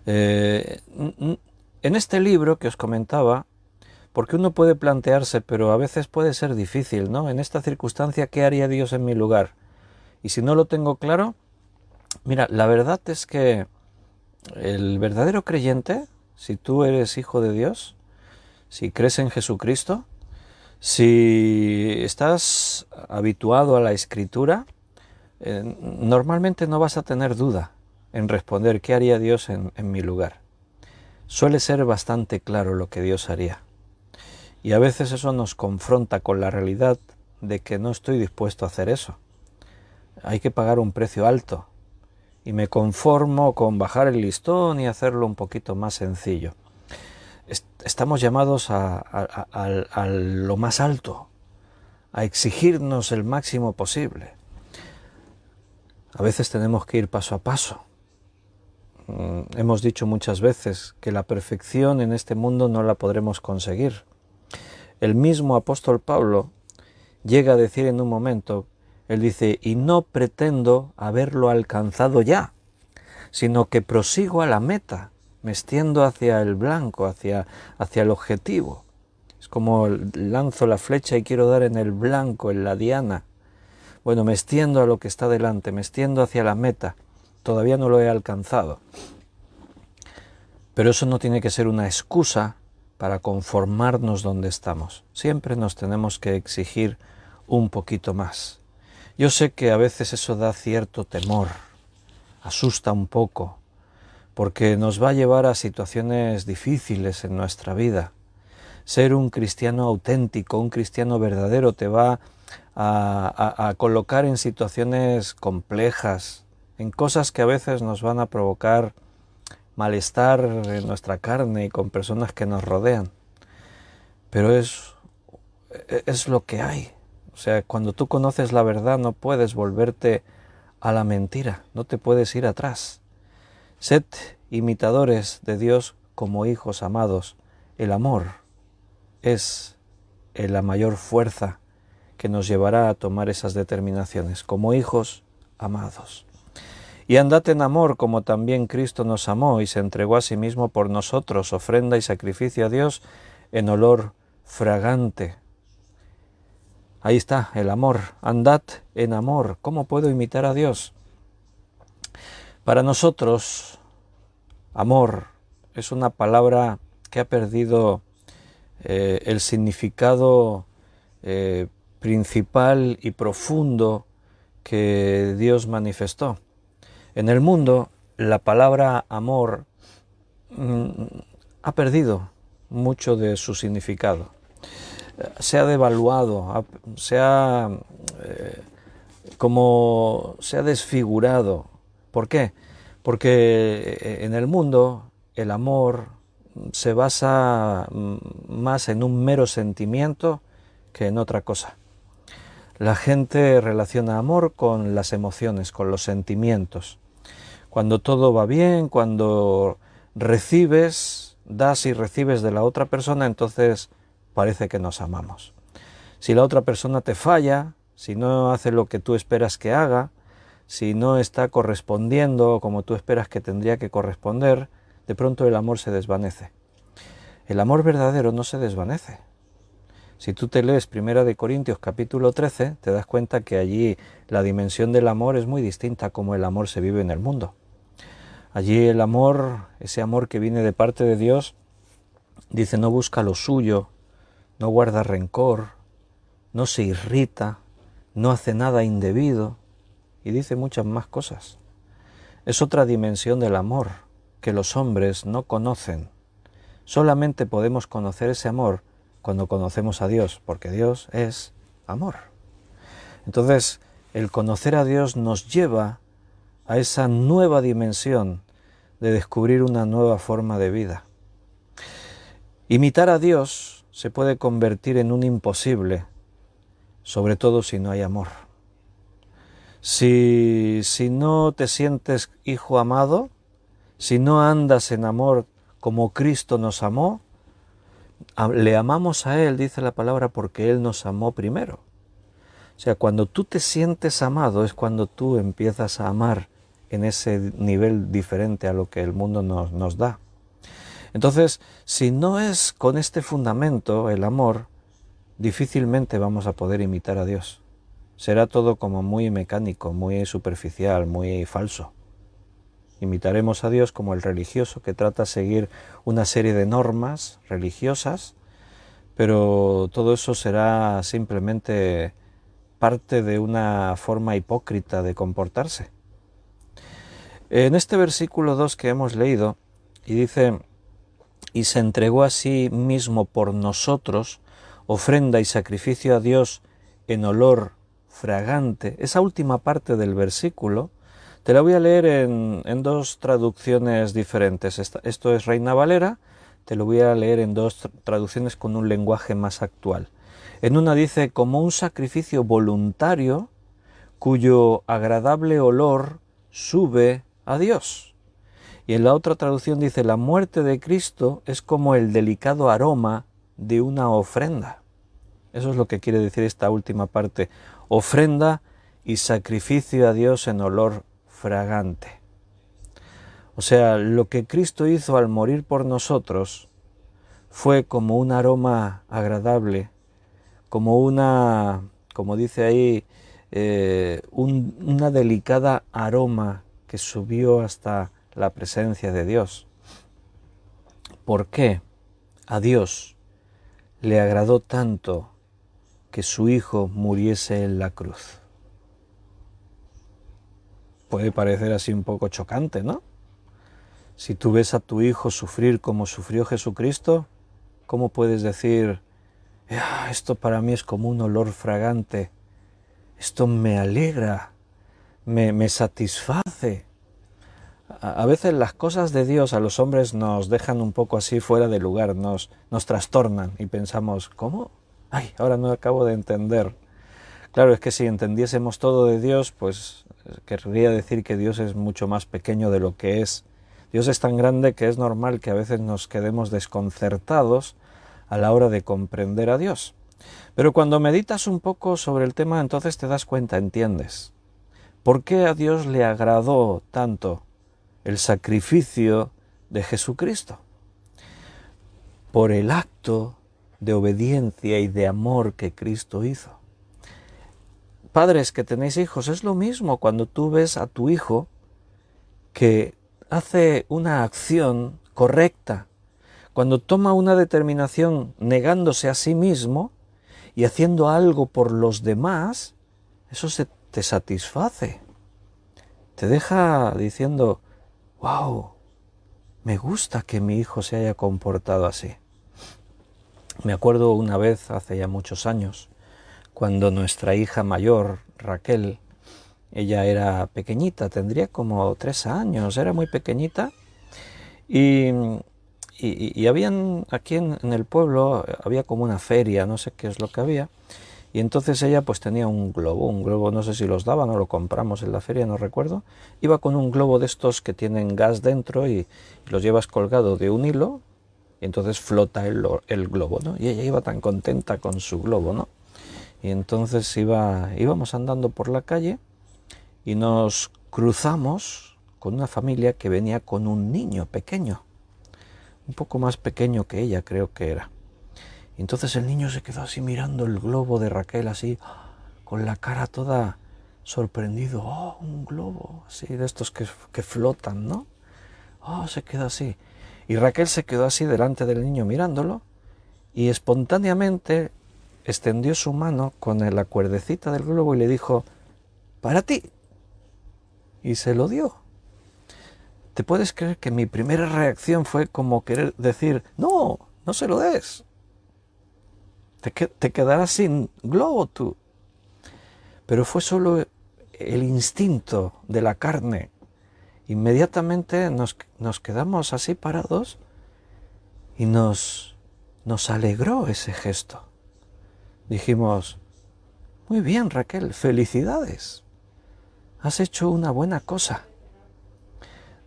En este libro que os comentaba, porque uno puede plantearse, pero a veces puede ser difícil, ¿no? En esta circunstancia, ¿qué haría Dios en mi lugar? Y si no lo tengo claro, mira, la verdad es que el verdadero creyente, si tú eres hijo de Dios, si crees en Jesucristo, si estás habituado a la Escritura, normalmente no vas a tener duda en responder ¿qué haría Dios en mi lugar? Suele ser bastante claro lo que Dios haría. Y a veces eso nos confronta con la realidad de que no estoy dispuesto a hacer eso. Hay que pagar un precio alto. Y me conformo con bajar el listón y hacerlo un poquito más sencillo. Estamos llamados a lo más alto, a exigirnos el máximo posible. A veces tenemos que ir paso a paso. Hemos dicho muchas veces que la perfección en este mundo no la podremos conseguir. El mismo apóstol Pablo llega a decir en un momento, él dice, y no pretendo haberlo alcanzado ya, sino que prosigo a la meta, me extiendo hacia el blanco, hacia el objetivo. Es como lanzo la flecha y quiero dar en el blanco, en la diana. Bueno, me extiendo a lo que está delante, me extiendo hacia la meta. Todavía no lo he alcanzado. Pero eso no tiene que ser una excusa para conformarnos donde estamos. Siempre nos tenemos que exigir un poquito más. Yo sé que a veces eso da cierto temor, asusta un poco, porque nos va a llevar a situaciones difíciles en nuestra vida. Ser un cristiano auténtico, un cristiano verdadero, te va a colocar en situaciones complejas, en cosas que a veces nos van a provocar malestar en nuestra carne y con personas que nos rodean. Pero es lo que hay. O sea, cuando tú conoces la verdad no puedes volverte a la mentira, no te puedes ir atrás. Sed imitadores de Dios como hijos amados. El amor es la mayor fuerza que nos llevará a tomar esas determinaciones, como hijos amados. Y andad en amor como también Cristo nos amó y se entregó a sí mismo por nosotros, ofrenda y sacrificio a Dios en olor fragante. Ahí está, el amor. Andad en amor. ¿Cómo puedo imitar a Dios? Para nosotros, amor es una palabra que ha perdido el significado principal y profundo que Dios manifestó. En el mundo, la palabra amor ha perdido mucho de su significado. Se ha devaluado, se ha desfigurado. ¿Por qué? Porque en el mundo el amor se basa más en un mero sentimiento que en otra cosa. La gente relaciona amor con las emociones, con los sentimientos. Cuando todo va bien, cuando recibes, das y recibes de la otra persona, entonces parece que nos amamos. Si la otra persona te falla, si no hace lo que tú esperas que haga, si no está correspondiendo como tú esperas que tendría que corresponder, de pronto el amor se desvanece. El amor verdadero no se desvanece. Si tú te lees 1 de Corintios capítulo 13, te das cuenta que allí la dimensión del amor es muy distinta a como el amor se vive en el mundo. Allí el amor, ese amor que viene de parte de Dios, dice no busca lo suyo, no guarda rencor, no se irrita, no hace nada indebido y dice muchas más cosas. Es otra dimensión del amor que los hombres no conocen. Solamente podemos conocer ese amor cuando conocemos a Dios, porque Dios es amor. Entonces, el conocer a Dios nos lleva a esa nueva dimensión de descubrir una nueva forma de vida. Imitar a Dios se puede convertir en un imposible, sobre todo si no hay amor. Si no te sientes hijo amado, si no andas en amor como Cristo nos amó, le amamos a Él, dice la palabra, porque Él nos amó primero. O sea, cuando tú te sientes amado es cuando tú empiezas a amar en ese nivel diferente a lo que el mundo nos da. Entonces, si no es con este fundamento, el amor, difícilmente vamos a poder imitar a Dios. Será todo como muy mecánico, muy superficial, muy falso. Imitaremos a Dios como el religioso que trata de seguir una serie de normas religiosas, pero todo eso será simplemente parte de una forma hipócrita de comportarse. En este versículo 2 que hemos leído, y dice, y se entregó a sí mismo por nosotros, ofrenda y sacrificio a Dios en olor fragante. Esa última parte del versículo te la voy a leer en dos traducciones diferentes. Esto es Reina Valera, te lo voy a leer en dos traducciones con un lenguaje más actual. En una dice, como un sacrificio voluntario cuyo agradable olor sube a Dios. Y en la otra traducción dice, la muerte de Cristo es como el delicado aroma de una ofrenda. Eso es lo que quiere decir esta última parte, ofrenda y sacrificio a Dios en olor fragante. O sea, lo que Cristo hizo al morir por nosotros fue como un aroma agradable, como una, como dice ahí, una delicada aroma que subió hasta la presencia de Dios. ¿Por qué a Dios le agradó tanto que su Hijo muriese en la cruz? Puede parecer así un poco chocante, ¿no? Si tú ves a tu Hijo sufrir como sufrió Jesucristo, ¿cómo puedes decir, esto para mí es como un olor fragante, esto me alegra, me satisface? A veces las cosas de Dios a los hombres nos dejan un poco así fuera de lugar, nos trastornan y pensamos, ¿cómo? Ay, ahora no acabo de entender. Claro, es que si entendiésemos todo de Dios, pues querría decir que Dios es mucho más pequeño de lo que es. Dios es tan grande que es normal que a veces nos quedemos desconcertados a la hora de comprender a Dios. Pero cuando meditas un poco sobre el tema, entonces te das cuenta, entiendes. ¿Por qué a Dios le agradó tanto el sacrificio de Jesucristo? Por el acto de obediencia y de amor que Cristo hizo. Padres que tenéis hijos, es lo mismo cuando tú ves a tu hijo que hace una acción correcta, cuando toma una determinación negándose a sí mismo y haciendo algo por los demás, eso te satisface. Te deja diciendo, wow, me gusta que mi hijo se haya comportado así. Me acuerdo una vez, hace ya muchos años, cuando nuestra hija mayor, Raquel, ella era pequeñita, tendría como 3 años, era muy pequeñita, y habían aquí en el pueblo, había como una feria, no sé qué es lo que había, y entonces ella pues tenía un globo, no sé si los daban o lo compramos en la feria, no recuerdo, iba con un globo de estos que tienen gas dentro y los llevas colgado de un hilo, Y entonces flota el globo, ¿no? Y ella iba tan contenta con su globo, ¿no? Y entonces íbamos andando por la calle y nos cruzamos con una familia que venía con un niño pequeño, un poco más pequeño que ella, creo que era. Y entonces el niño se quedó así mirando el globo de Raquel, así, con la cara toda sorprendido. Oh, un globo, así de estos que flotan, ¿no? Oh, se quedó así. Y Raquel se quedó así delante del niño mirándolo y espontáneamente extendió su mano con la cuerdecita del globo y le dijo, para ti. Y se lo dio. ¿Te puedes creer que mi primera reacción fue como querer decir, no, no se lo des? Te quedarás sin globo tú. Pero fue solo el instinto de la carne. Inmediatamente nos quedamos así parados y nos alegró ese gesto. Dijimos, muy bien Raquel, felicidades, has hecho una buena cosa.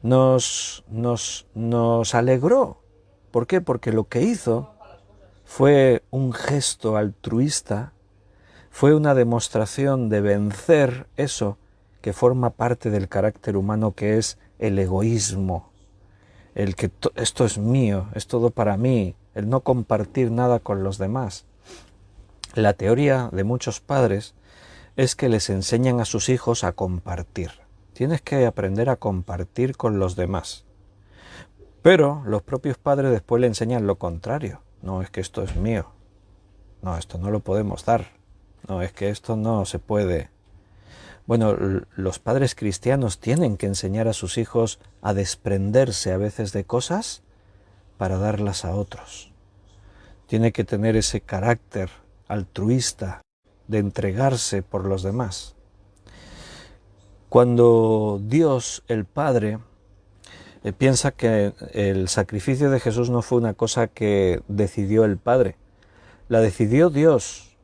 Nos alegró. ¿Por qué? Porque lo que hizo fue un gesto altruista, fue una demostración de vencer eso que forma parte del carácter humano, que es el egoísmo, el que esto es mío, es todo para mí, el no compartir nada con los demás. La teoría de muchos padres es que les enseñan a sus hijos a compartir. Tienes que aprender a compartir con los demás. Pero los propios padres después le enseñan lo contrario. No, es que esto es mío. No, esto no lo podemos dar. No, es que esto no se puede. Bueno, los padres cristianos tienen que enseñar a sus hijos a desprenderse a veces de cosas para darlas a otros. Tiene que tener ese carácter altruista de entregarse por los demás. Cuando Dios, el Padre, piensa que el sacrificio de Jesús no fue una cosa que decidió el Padre, la decidió Dios.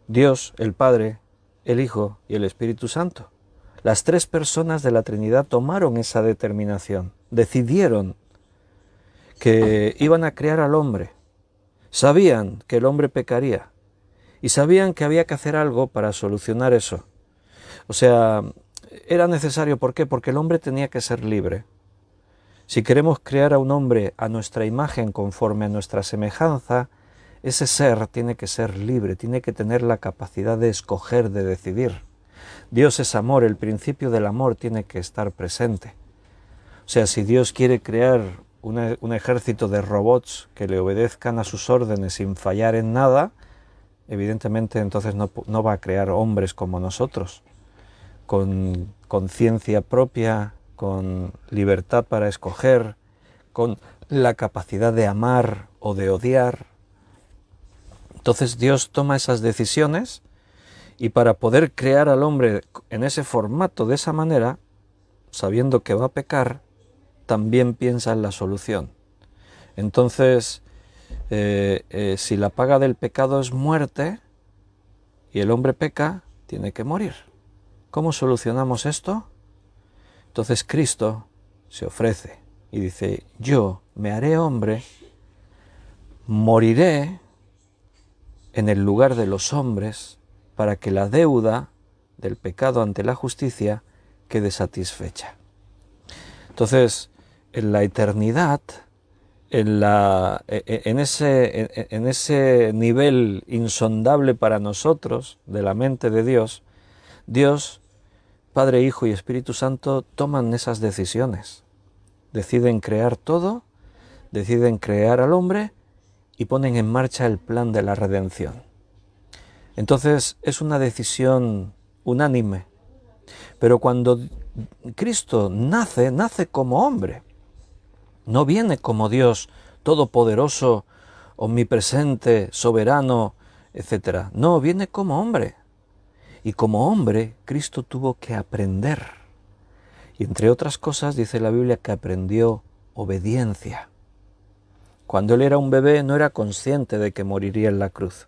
Dios, el Padre, el Hijo y el Espíritu Santo. Las tres personas de la Trinidad tomaron esa determinación, decidieron que iban a crear al hombre, sabían que el hombre pecaría y sabían que había que hacer algo para solucionar eso. O sea, era necesario, ¿por qué? Porque el hombre tenía que ser libre. Si queremos crear a un hombre a nuestra imagen, conforme a nuestra semejanza, ese ser tiene que ser libre, tiene que tener la capacidad de escoger, de decidir. Dios es amor, el principio del amor tiene que estar presente. O sea, si Dios quiere crear un ejército de robots que le obedezcan a sus órdenes sin fallar en nada, evidentemente entonces no va a crear hombres como nosotros, con conciencia propia, con libertad para escoger, con la capacidad de amar o de odiar. Entonces Dios toma esas decisiones y para poder crear al hombre en ese formato, de esa manera, sabiendo que va a pecar, también piensa en la solución. Entonces, si la paga del pecado es muerte y el hombre peca, tiene que morir. ¿Cómo solucionamos esto? Entonces Cristo se ofrece y dice, yo me haré hombre, moriré en el lugar de los hombres para que la deuda del pecado ante la justicia quede satisfecha. Entonces, en la eternidad, en ese nivel insondable para nosotros de la mente de Dios, Dios, Padre, Hijo y Espíritu Santo toman esas decisiones. Deciden crear todo, deciden crear al hombre y ponen en marcha el plan de la redención. Entonces es una decisión unánime. Pero cuando Cristo nace como hombre. No viene como Dios todopoderoso, omnipresente, soberano, etc. No, viene como hombre. Y como hombre, Cristo tuvo que aprender. Y entre otras cosas, dice la Biblia que aprendió obediencia. Cuando él era un bebé no era consciente de que moriría en la cruz.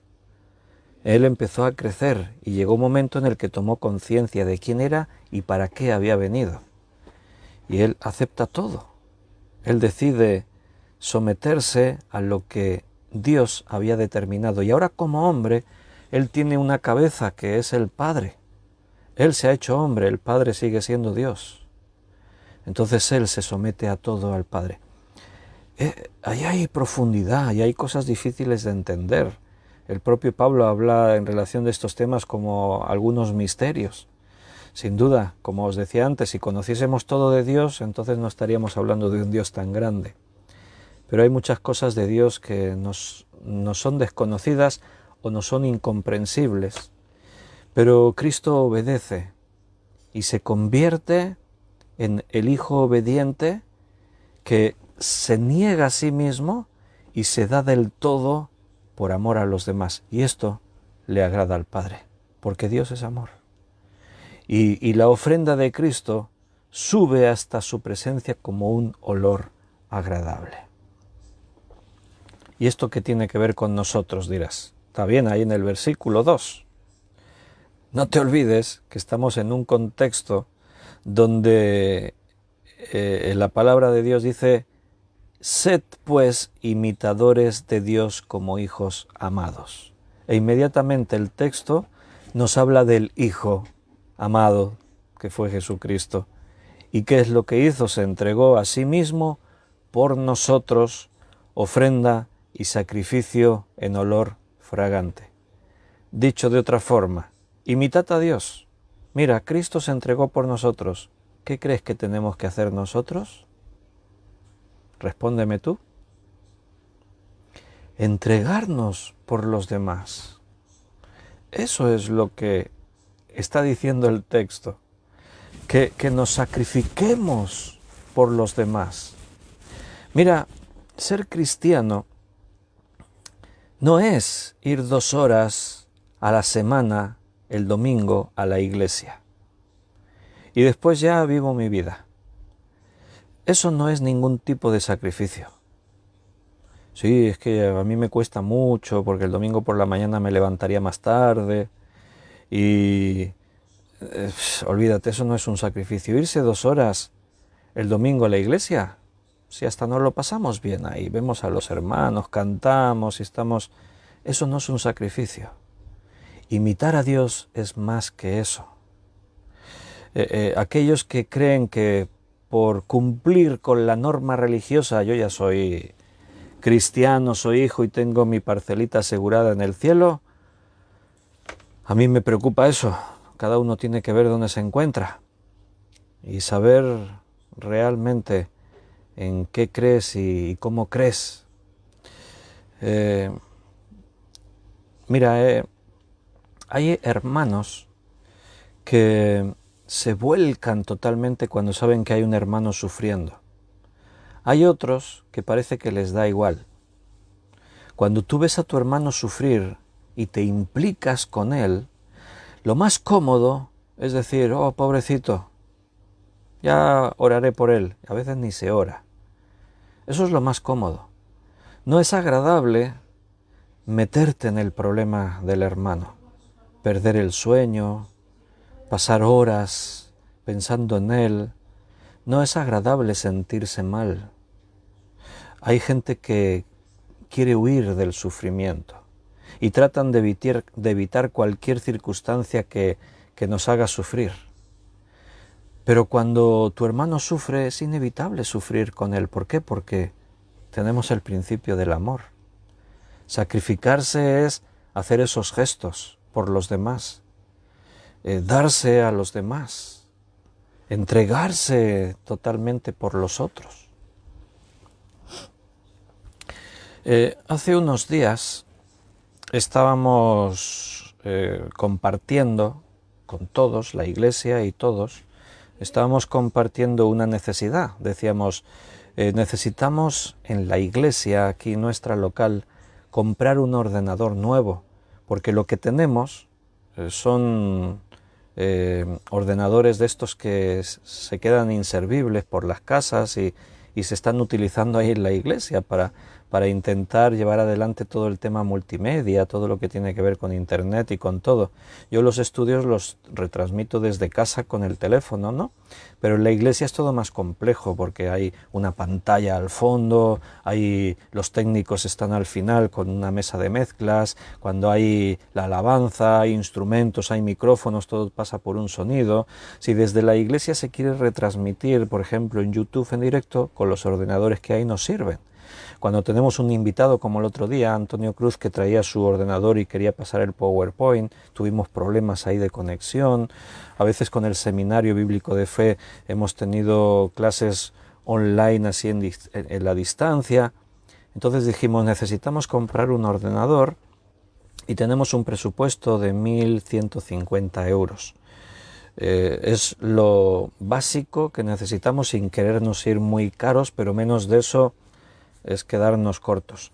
Él empezó a crecer y llegó un momento en el que tomó conciencia de quién era y para qué había venido. Y él acepta todo. Él decide someterse a lo que Dios había determinado. Y ahora como hombre, Él tiene una cabeza que es el Padre. Él se ha hecho hombre, el Padre sigue siendo Dios. Entonces Él se somete a todo al Padre. Ahí hay profundidad y hay cosas difíciles de entender. El propio Pablo habla en relación de estos temas como algunos misterios. Sin duda, como os decía antes, si conociésemos todo de Dios, entonces no estaríamos hablando de un Dios tan grande. Pero hay muchas cosas de Dios que nos son desconocidas o nos son incomprensibles. Pero Cristo obedece y se convierte en el Hijo obediente que se niega a sí mismo y se da del todo por amor a los demás. Y esto le agrada al Padre, porque Dios es amor. Y la ofrenda de Cristo sube hasta su presencia como un olor agradable. ¿Y esto qué tiene que ver con nosotros? Dirás. Está bien, ahí en el versículo 2. No te olvides que estamos en un contexto donde la palabra de Dios dice: sed pues imitadores de Dios como hijos amados. E inmediatamente el texto nos habla del Hijo amado que fue Jesucristo. ¿Y qué es lo que hizo? Se entregó a sí mismo por nosotros, ofrenda y sacrificio en olor fragante. Dicho de otra forma, imitad a Dios. Mira, Cristo se entregó por nosotros. ¿Qué crees que tenemos que hacer nosotros? Respóndeme tú. Entregarnos por los demás. Eso es lo que está diciendo el texto. Que nos sacrifiquemos por los demás. Mira, ser cristiano no es ir 2 horas a la semana, el domingo, a la iglesia. Y después ya vivo mi vida. Eso no es ningún tipo de sacrificio. Sí, es que a mí me cuesta mucho porque el domingo por la mañana me levantaría más tarde y olvídate, eso no es un sacrificio. Irse 2 horas el domingo a la iglesia, si hasta no lo pasamos bien ahí, vemos a los hermanos, cantamos y estamos... Eso no es un sacrificio. Imitar a Dios es más que eso. Aquellos que creen que por cumplir con la norma religiosa, yo ya soy cristiano, soy hijo y tengo mi parcelita asegurada en el cielo, a mí me preocupa eso. Cada uno tiene que ver dónde se encuentra y saber realmente en qué crees y cómo crees. Mira, hay hermanos que se vuelcan totalmente cuando saben que hay un hermano sufriendo. Hay otros que parece que les da igual. Cuando tú ves a tu hermano sufrir y te implicas con él, lo más cómodo es decir: oh, pobrecito, ya oraré por él. A veces ni se ora. Eso es lo más cómodo. No es agradable meterte en el problema del hermano, perder el sueño, pasar horas pensando en él. No es agradable sentirse mal. Hay gente que quiere huir del sufrimiento y tratan de evitar cualquier circunstancia que nos haga sufrir. Pero cuando tu hermano sufre, es inevitable sufrir con él. ¿Por qué? Porque tenemos el principio del amor. Sacrificarse es hacer esos gestos por los demás, darse a los demás, entregarse totalmente por los otros. Hace unos días estábamos compartiendo con todos, la iglesia y todos, estábamos compartiendo una necesidad. Decíamos, necesitamos en la iglesia, aquí nuestra local, comprar un ordenador nuevo, porque lo que tenemos son ordenadores de estos que se quedan inservibles por las casas y se están utilizando ahí en la iglesia para para intentar llevar adelante todo el tema multimedia, todo lo que tiene que ver con internet y con todo. Yo los estudios los retransmito desde casa con el teléfono, ¿no? Pero en la iglesia es todo más complejo porque hay una pantalla al fondo, los técnicos están al final con una mesa de mezclas, cuando hay la alabanza, hay instrumentos, hay micrófonos, todo pasa por un sonido. Si desde la iglesia se quiere retransmitir, por ejemplo, en YouTube en directo, con los ordenadores que hay nos sirven. Cuando tenemos un invitado como el otro día, Antonio Cruz, que traía su ordenador y quería pasar el PowerPoint, tuvimos problemas ahí de conexión. A veces con el Seminario Bíblico de Fe hemos tenido clases online así en la distancia. Entonces dijimos, necesitamos comprar un ordenador y tenemos un presupuesto de 1.150 euros. Es lo básico que necesitamos sin querernos ir muy caros, pero menos de eso es quedarnos cortos.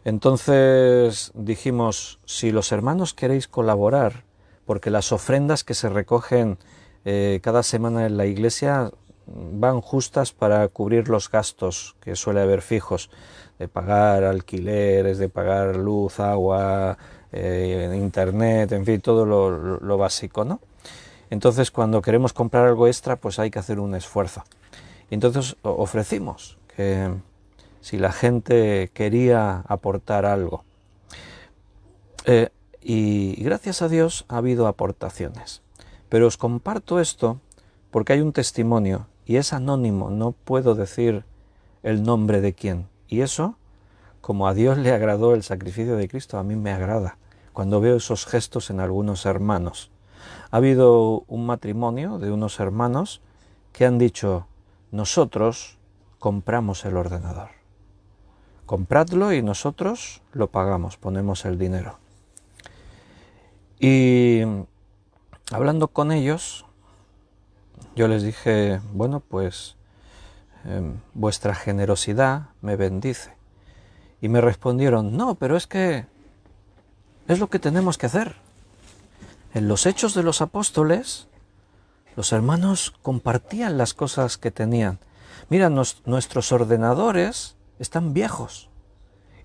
Entonces dijimos, si los hermanos queréis colaborar, porque las ofrendas que se recogen cada semana en la iglesia van justas para cubrir los gastos que suele haber fijos, de pagar alquileres, de pagar luz, agua, internet, en fin, todo lo básico, ¿no? Entonces cuando queremos comprar algo extra, pues hay que hacer un esfuerzo. Y entonces ofrecimos que si la gente quería aportar algo. Y gracias a Dios ha habido aportaciones. Pero os comparto esto porque hay un testimonio y es anónimo, no puedo decir el nombre de quién. Y eso, como a Dios le agradó el sacrificio de Cristo, a mí me agrada cuando veo esos gestos en algunos hermanos. Ha habido un matrimonio de unos hermanos que han dicho, nosotros compramos el ordenador. Compradlo y nosotros lo pagamos, ponemos el dinero. Y hablando con ellos, yo les dije, bueno, pues vuestra generosidad me bendice. Y me respondieron, no, pero es que es lo que tenemos que hacer. En los Hechos de los Apóstoles, los hermanos compartían las cosas que tenían. Mira, nuestros ordenadores están viejos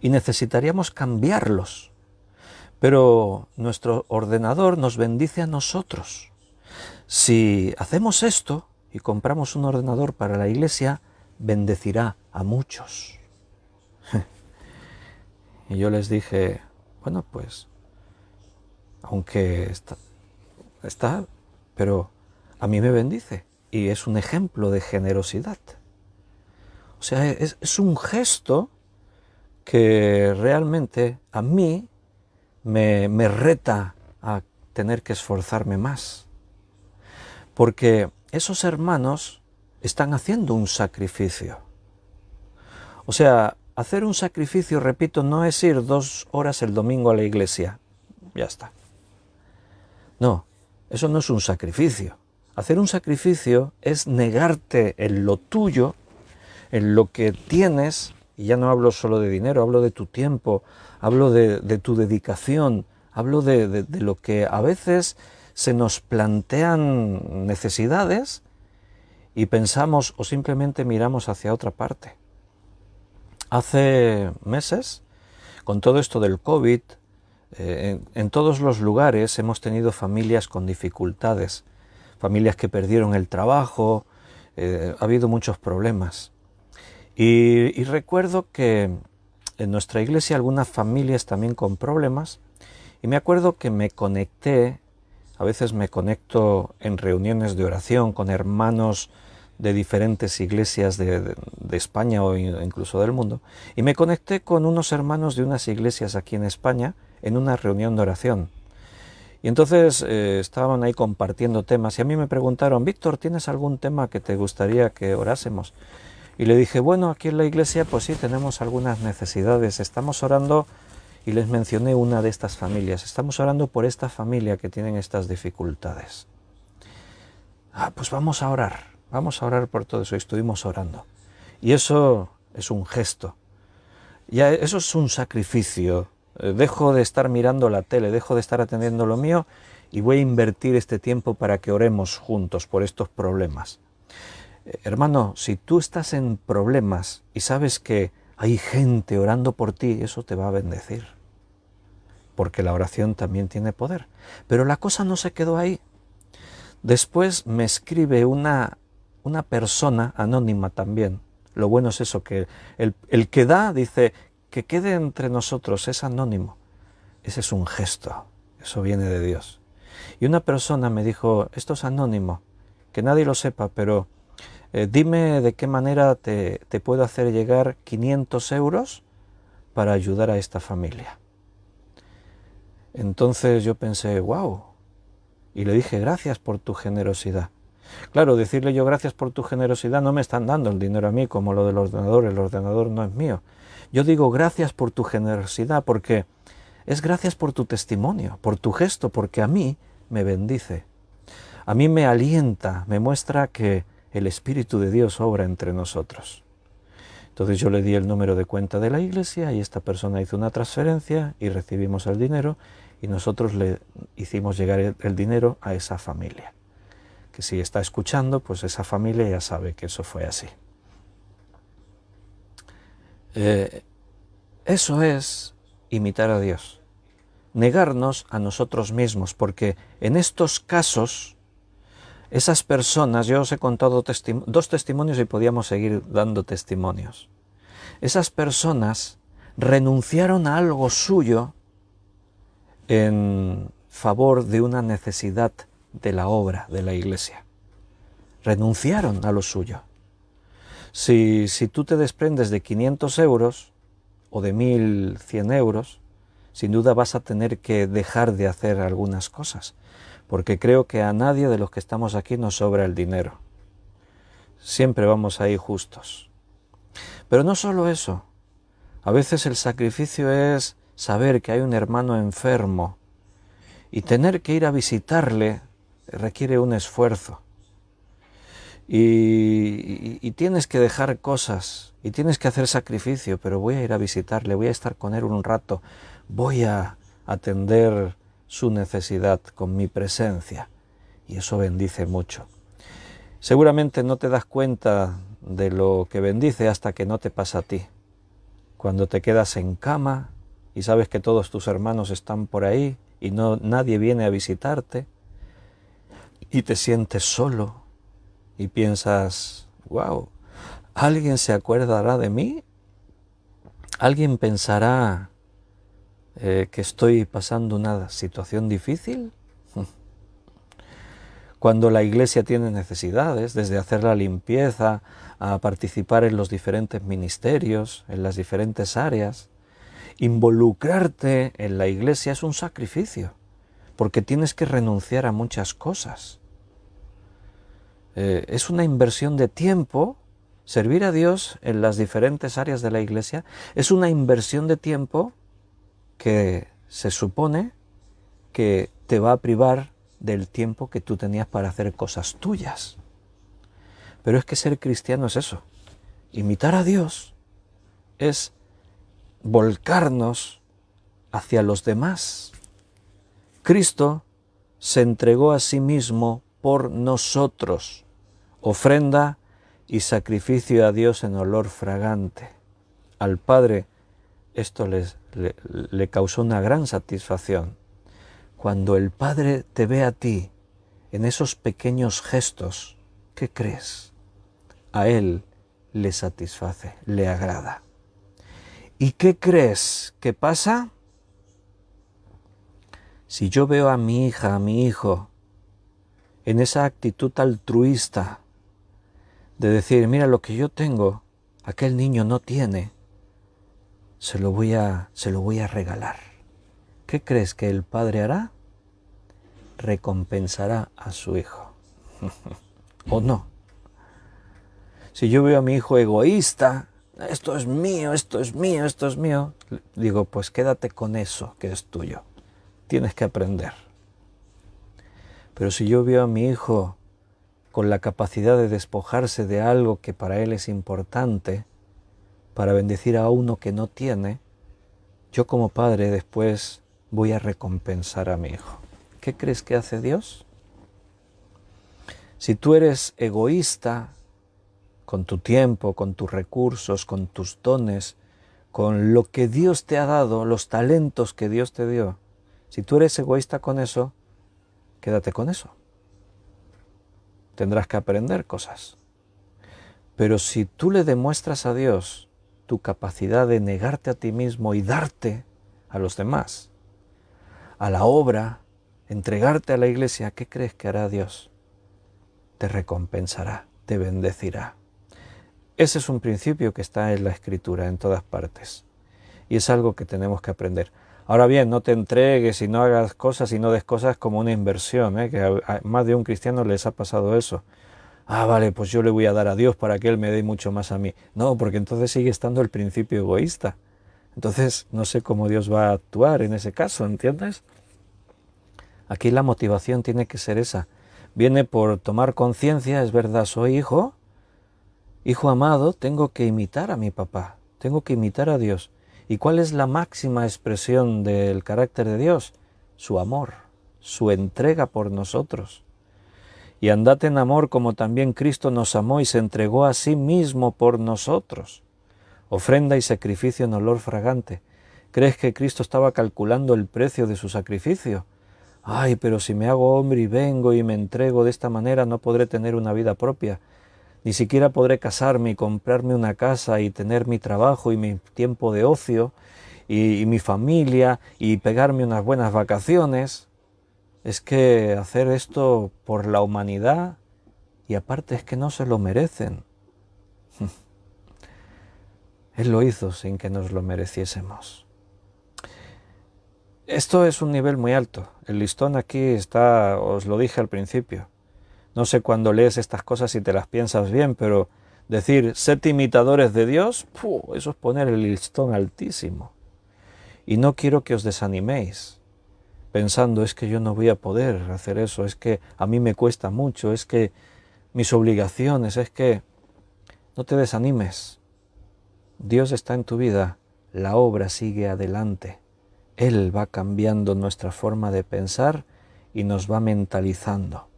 y necesitaríamos cambiarlos, pero nuestro ordenador nos bendice a nosotros. Si hacemos esto y compramos un ordenador para la iglesia, bendecirá a muchos. Y yo les dije, bueno, pues, aunque está, pero a mí me bendice y es un ejemplo de generosidad. O sea, es un gesto que realmente a mí me reta a tener que esforzarme más. Porque esos hermanos están haciendo un sacrificio. O sea, hacer un sacrificio, repito, no es ir 2 horas el domingo a la iglesia. Ya está. No, eso no es un sacrificio. Hacer un sacrificio es negarte en lo tuyo, en lo que tienes, y ya no hablo solo de dinero, hablo de tu tiempo, hablo de tu dedicación, hablo de lo que a veces se nos plantean necesidades y pensamos o simplemente miramos hacia otra parte. Hace meses, con todo esto del COVID, en todos los lugares hemos tenido familias con dificultades, familias que perdieron el trabajo, ha habido muchos problemas. Y recuerdo que en nuestra iglesia algunas familias también con problemas, y me acuerdo que me conecté, a veces me conecto en reuniones de oración con hermanos de diferentes iglesias de España o incluso del mundo, y me conecté con unos hermanos de unas iglesias aquí en España en una reunión de oración. Y entonces estaban ahí compartiendo temas y a mí me preguntaron, Víctor, ¿tienes algún tema que te gustaría que orásemos? Y le dije, bueno, aquí en la iglesia pues sí tenemos algunas necesidades, estamos orando, y les mencioné una de estas familias, estamos orando por esta familia que tienen estas dificultades. Pues vamos a orar por todo eso, y estuvimos orando. Y eso es un gesto, ya eso es un sacrificio. Dejo de estar mirando la tele, dejo de estar atendiendo lo mío y voy a invertir este tiempo para que oremos juntos por estos problemas. Hermano, si tú estás en problemas y sabes que hay gente orando por ti, eso te va a bendecir, porque la oración también tiene poder. Pero la cosa no se quedó ahí. Después me escribe una persona anónima también. Lo bueno es eso, que el que da dice que quede entre nosotros, es anónimo. Ese es un gesto, eso viene de Dios. Y una persona me dijo, esto es anónimo, que nadie lo sepa, pero dime de qué manera te puedo hacer llegar 500 euros para ayudar a esta familia. Entonces yo pensé, wow, y le dije, gracias por tu generosidad. Claro, decirle yo gracias por tu generosidad, no me están dando el dinero a mí como lo del ordenador, el ordenador no es mío. Yo digo gracias por tu generosidad porque es gracias por tu testimonio, por tu gesto, porque a mí me bendice. A mí me alienta, me muestra que el Espíritu de Dios obra entre nosotros. Entonces yo le di el número de cuenta de la iglesia y esta persona hizo una transferencia y recibimos el dinero y nosotros le hicimos llegar el dinero a esa familia. Que si está escuchando, pues esa familia ya sabe que eso fue así. Eso es imitar a Dios. Negarnos a nosotros mismos, porque en estos casos, esas personas, yo os he contado dos testimonios y podíamos seguir dando testimonios. Esas personas renunciaron a algo suyo en favor de una necesidad de la obra de la iglesia. Renunciaron a lo suyo. Si tú te desprendes de 500 euros o de 1.100 euros, sin duda vas a tener que dejar de hacer algunas cosas, porque creo que a nadie de los que estamos aquí nos sobra el dinero. Siempre vamos a ir justos. Pero no solo eso, a veces el sacrificio es saber que hay un hermano enfermo y tener que ir a visitarle requiere un esfuerzo. Y tienes que dejar cosas y tienes que hacer sacrificio, pero voy a ir a visitarle, voy a estar con él un rato, voy a atender su necesidad con mi presencia y eso bendice mucho. Seguramente no te das cuenta de lo que bendice hasta que no te pasa a ti. Cuando te quedas en cama y sabes que todos tus hermanos están por ahí y nadie viene a visitarte y te sientes solo y piensas, wow, ¿alguien se acordará de mí? ¿Alguien pensará que estoy pasando una situación difícil? Cuando la iglesia tiene necesidades, desde hacer la limpieza a participar en los diferentes ministerios, en las diferentes áreas, involucrarte en la iglesia es un sacrificio, porque tienes que renunciar a muchas cosas. Es una inversión de tiempo. Servir a Dios en las diferentes áreas de la iglesia es una inversión de tiempo que se supone que te va a privar del tiempo que tú tenías para hacer cosas tuyas. Pero es que ser cristiano es eso. Imitar a Dios es volcarnos hacia los demás. Cristo se entregó a sí mismo por nosotros, ofrenda y sacrificio a Dios en olor fragante. Al Padre esto le causó una gran satisfacción. Cuando el Padre te ve a ti en esos pequeños gestos, ¿qué crees? A Él le satisface, le agrada. ¿Y qué crees que pasa? Si yo veo a mi hija, a mi hijo, en esa actitud altruista de decir, mira lo que yo tengo, aquel niño no tiene, se lo voy a regalar. ¿Qué crees que el Padre hará? Recompensará a su hijo. ¿O no? Si yo veo a mi hijo egoísta, esto es mío, esto es mío, esto es mío, digo, pues quédate con eso que es tuyo. Tienes que aprender. Pero si yo veo a mi hijo con la capacidad de despojarse de algo que para él es importante, para bendecir a uno que no tiene, yo como padre después voy a recompensar a mi hijo. ¿Qué crees que hace Dios? Si tú eres egoísta con tu tiempo, con tus recursos, con tus dones, con lo que Dios te ha dado, los talentos que Dios te dio, si tú eres egoísta con eso, quédate con eso. Tendrás que aprender cosas. Pero si tú le demuestras a Dios tu capacidad de negarte a ti mismo y darte a los demás, a la obra, entregarte a la iglesia, ¿qué crees que hará Dios? Te recompensará, te bendecirá. Ese es un principio que está en la Escritura, en todas partes. Y es algo que tenemos que aprender. Ahora bien, no te entregues y no hagas cosas y no des cosas como una inversión, que a más de un cristiano les ha pasado eso. Ah, vale, pues yo le voy a dar a Dios para que Él me dé mucho más a mí. No, porque entonces sigue estando el principio egoísta. Entonces no sé cómo Dios va a actuar en ese caso, ¿entiendes? Aquí la motivación tiene que ser esa. Viene por tomar conciencia, es verdad, soy hijo amado, tengo que imitar a mi papá, tengo que imitar a Dios. ¿Y cuál es la máxima expresión del carácter de Dios? Su amor, su entrega por nosotros. Y andad en amor como también Cristo nos amó y se entregó a sí mismo por nosotros. Ofrenda y sacrificio en olor fragante. ¿Crees que Cristo estaba calculando el precio de su sacrificio? Ay, pero si me hago hombre y vengo y me entrego de esta manera, no podré tener una vida propia. Ni siquiera podré casarme y comprarme una casa y tener mi trabajo y mi tiempo de ocio y mi familia y pegarme unas buenas vacaciones. Es que hacer esto por la humanidad y aparte es que no se lo merecen. Él lo hizo sin que nos lo mereciésemos. Esto es un nivel muy alto. El listón aquí está, os lo dije al principio. No sé cuando lees estas cosas si te las piensas bien, pero decir, sed imitadores de Dios, eso es poner el listón altísimo. Y no quiero que os desaniméis, pensando, es que yo no voy a poder hacer eso, es que a mí me cuesta mucho, es que mis obligaciones, es que no te desanimes. Dios está en tu vida, la obra sigue adelante. Él va cambiando nuestra forma de pensar y nos va mentalizando.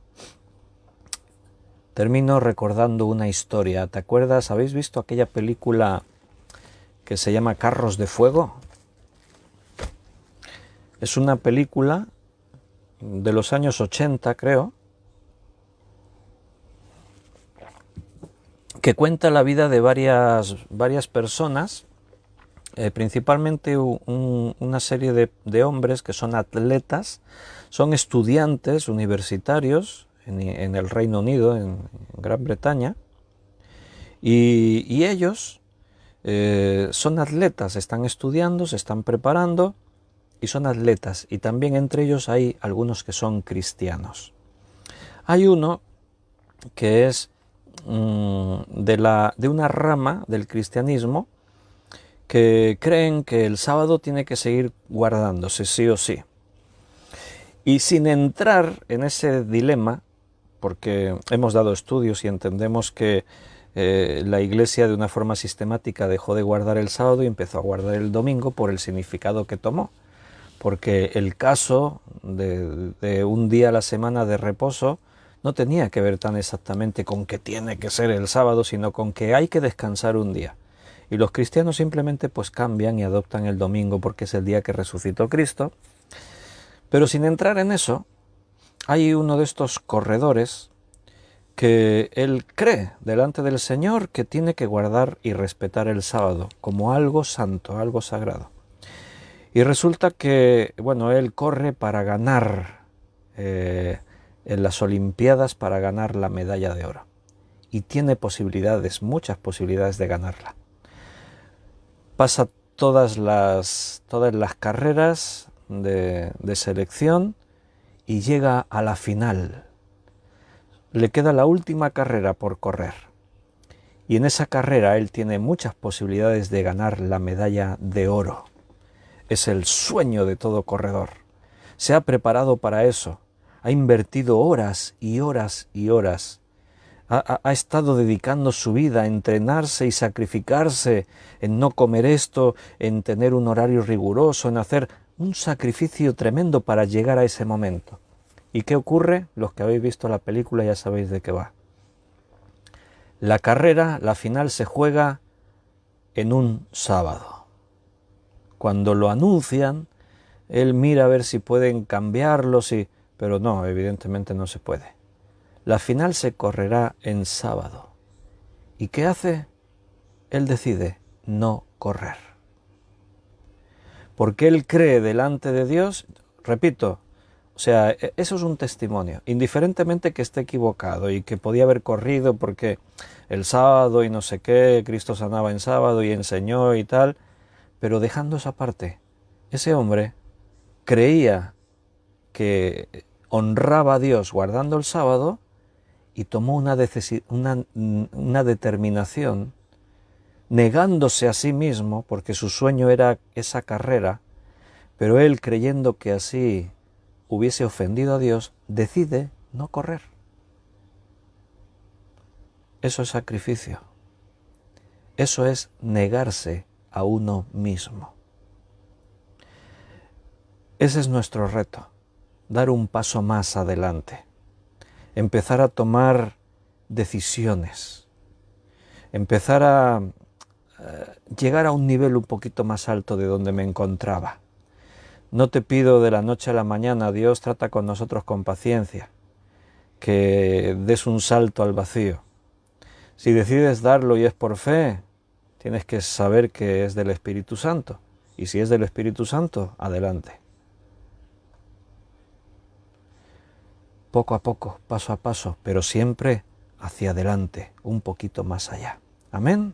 Termino recordando una historia. ¿Te acuerdas? ¿Habéis visto aquella película que se llama Carros de Fuego? Es una película de los años 80, creo, que cuenta la vida de varias personas, principalmente una serie de hombres que son atletas, son estudiantes universitarios en el Reino Unido, en Gran Bretaña, y ellos son atletas, están estudiando, se están preparando y son atletas, y también entre ellos hay algunos que son cristianos. Hay uno que es de una rama del cristianismo que creen que el sábado tiene que seguir guardándose sí o sí. Y sin entrar en ese dilema, porque hemos dado estudios y entendemos que la Iglesia de una forma sistemática dejó de guardar el sábado y empezó a guardar el domingo por el significado que tomó. Porque el caso de un día a la semana de reposo no tenía que ver tan exactamente con que tiene que ser el sábado, sino con que hay que descansar un día. Y los cristianos simplemente pues cambian y adoptan el domingo porque es el día que resucitó Cristo. Pero sin entrar en eso, hay uno de estos corredores que él cree delante del Señor que tiene que guardar y respetar el sábado como algo santo, algo sagrado. Y resulta que, bueno, él corre para ganar en las Olimpiadas, para ganar la medalla de oro. Y tiene posibilidades, muchas posibilidades de ganarla. Pasa todas las carreras de selección y llega a la final. Le queda la última carrera por correr. Y en esa carrera él tiene muchas posibilidades de ganar la medalla de oro. Es el sueño de todo corredor. Se ha preparado para eso. Ha invertido horas y horas y horas. Ha estado dedicando su vida a entrenarse y sacrificarse, en no comer esto, en tener un horario riguroso, en hacer un sacrificio tremendo para llegar a ese momento. ¿Y qué ocurre? Los que habéis visto la película ya sabéis de qué va. La carrera, la final, se juega en un sábado. Cuando lo anuncian, él mira a ver si pueden cambiarlo, pero no, evidentemente no se puede. La final se correrá en sábado. ¿Y qué hace? Él decide no correr. Porque él cree delante de Dios, repito, o sea, eso es un testimonio, indiferentemente que esté equivocado y que podía haber corrido porque el sábado y no sé qué, Cristo sanaba en sábado y enseñó y tal, pero dejando esa parte, ese hombre creía que honraba a Dios guardando el sábado y tomó una determinación negándose a sí mismo, porque su sueño era esa carrera, pero él, creyendo que así hubiese ofendido a Dios, decide no correr. Eso es sacrificio. Eso es negarse a uno mismo. Ese es nuestro reto, dar un paso más adelante, empezar a tomar decisiones, empezar a llegar a un nivel un poquito más alto de donde me encontraba. No te pido de la noche a la mañana, Dios trata con nosotros con paciencia, que des un salto al vacío. Si decides darlo y es por fe, tienes que saber que es del Espíritu Santo. Y si es del Espíritu Santo, adelante. Poco a poco, paso a paso, pero siempre hacia adelante, un poquito más allá. Amén.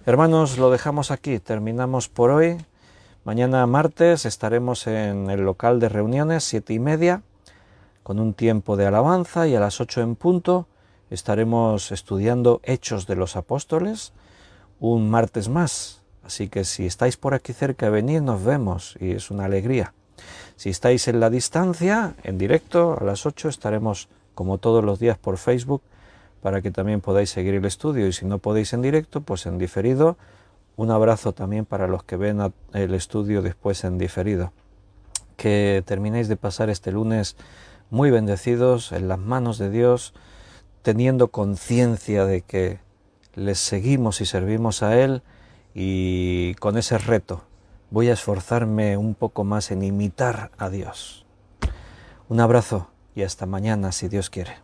Hermanos, lo dejamos aquí, terminamos por hoy. Mañana martes estaremos en el local de reuniones, 7:30, con un tiempo de alabanza, y a las 8 en punto estaremos estudiando Hechos de los Apóstoles, un martes más. Así que si estáis por aquí cerca, venid, nos vemos y es una alegría. Si estáis en la distancia, en directo, a las 8 estaremos como todos los días por Facebook, para que también podáis seguir el estudio, y si no podéis en directo, pues en diferido. Un abrazo también para los que ven el estudio después en diferido. Que terminéis de pasar este lunes muy bendecidos, en las manos de Dios, teniendo conciencia de que les seguimos y servimos a Él, y con ese reto voy a esforzarme un poco más en imitar a Dios. Un abrazo y hasta mañana, si Dios quiere.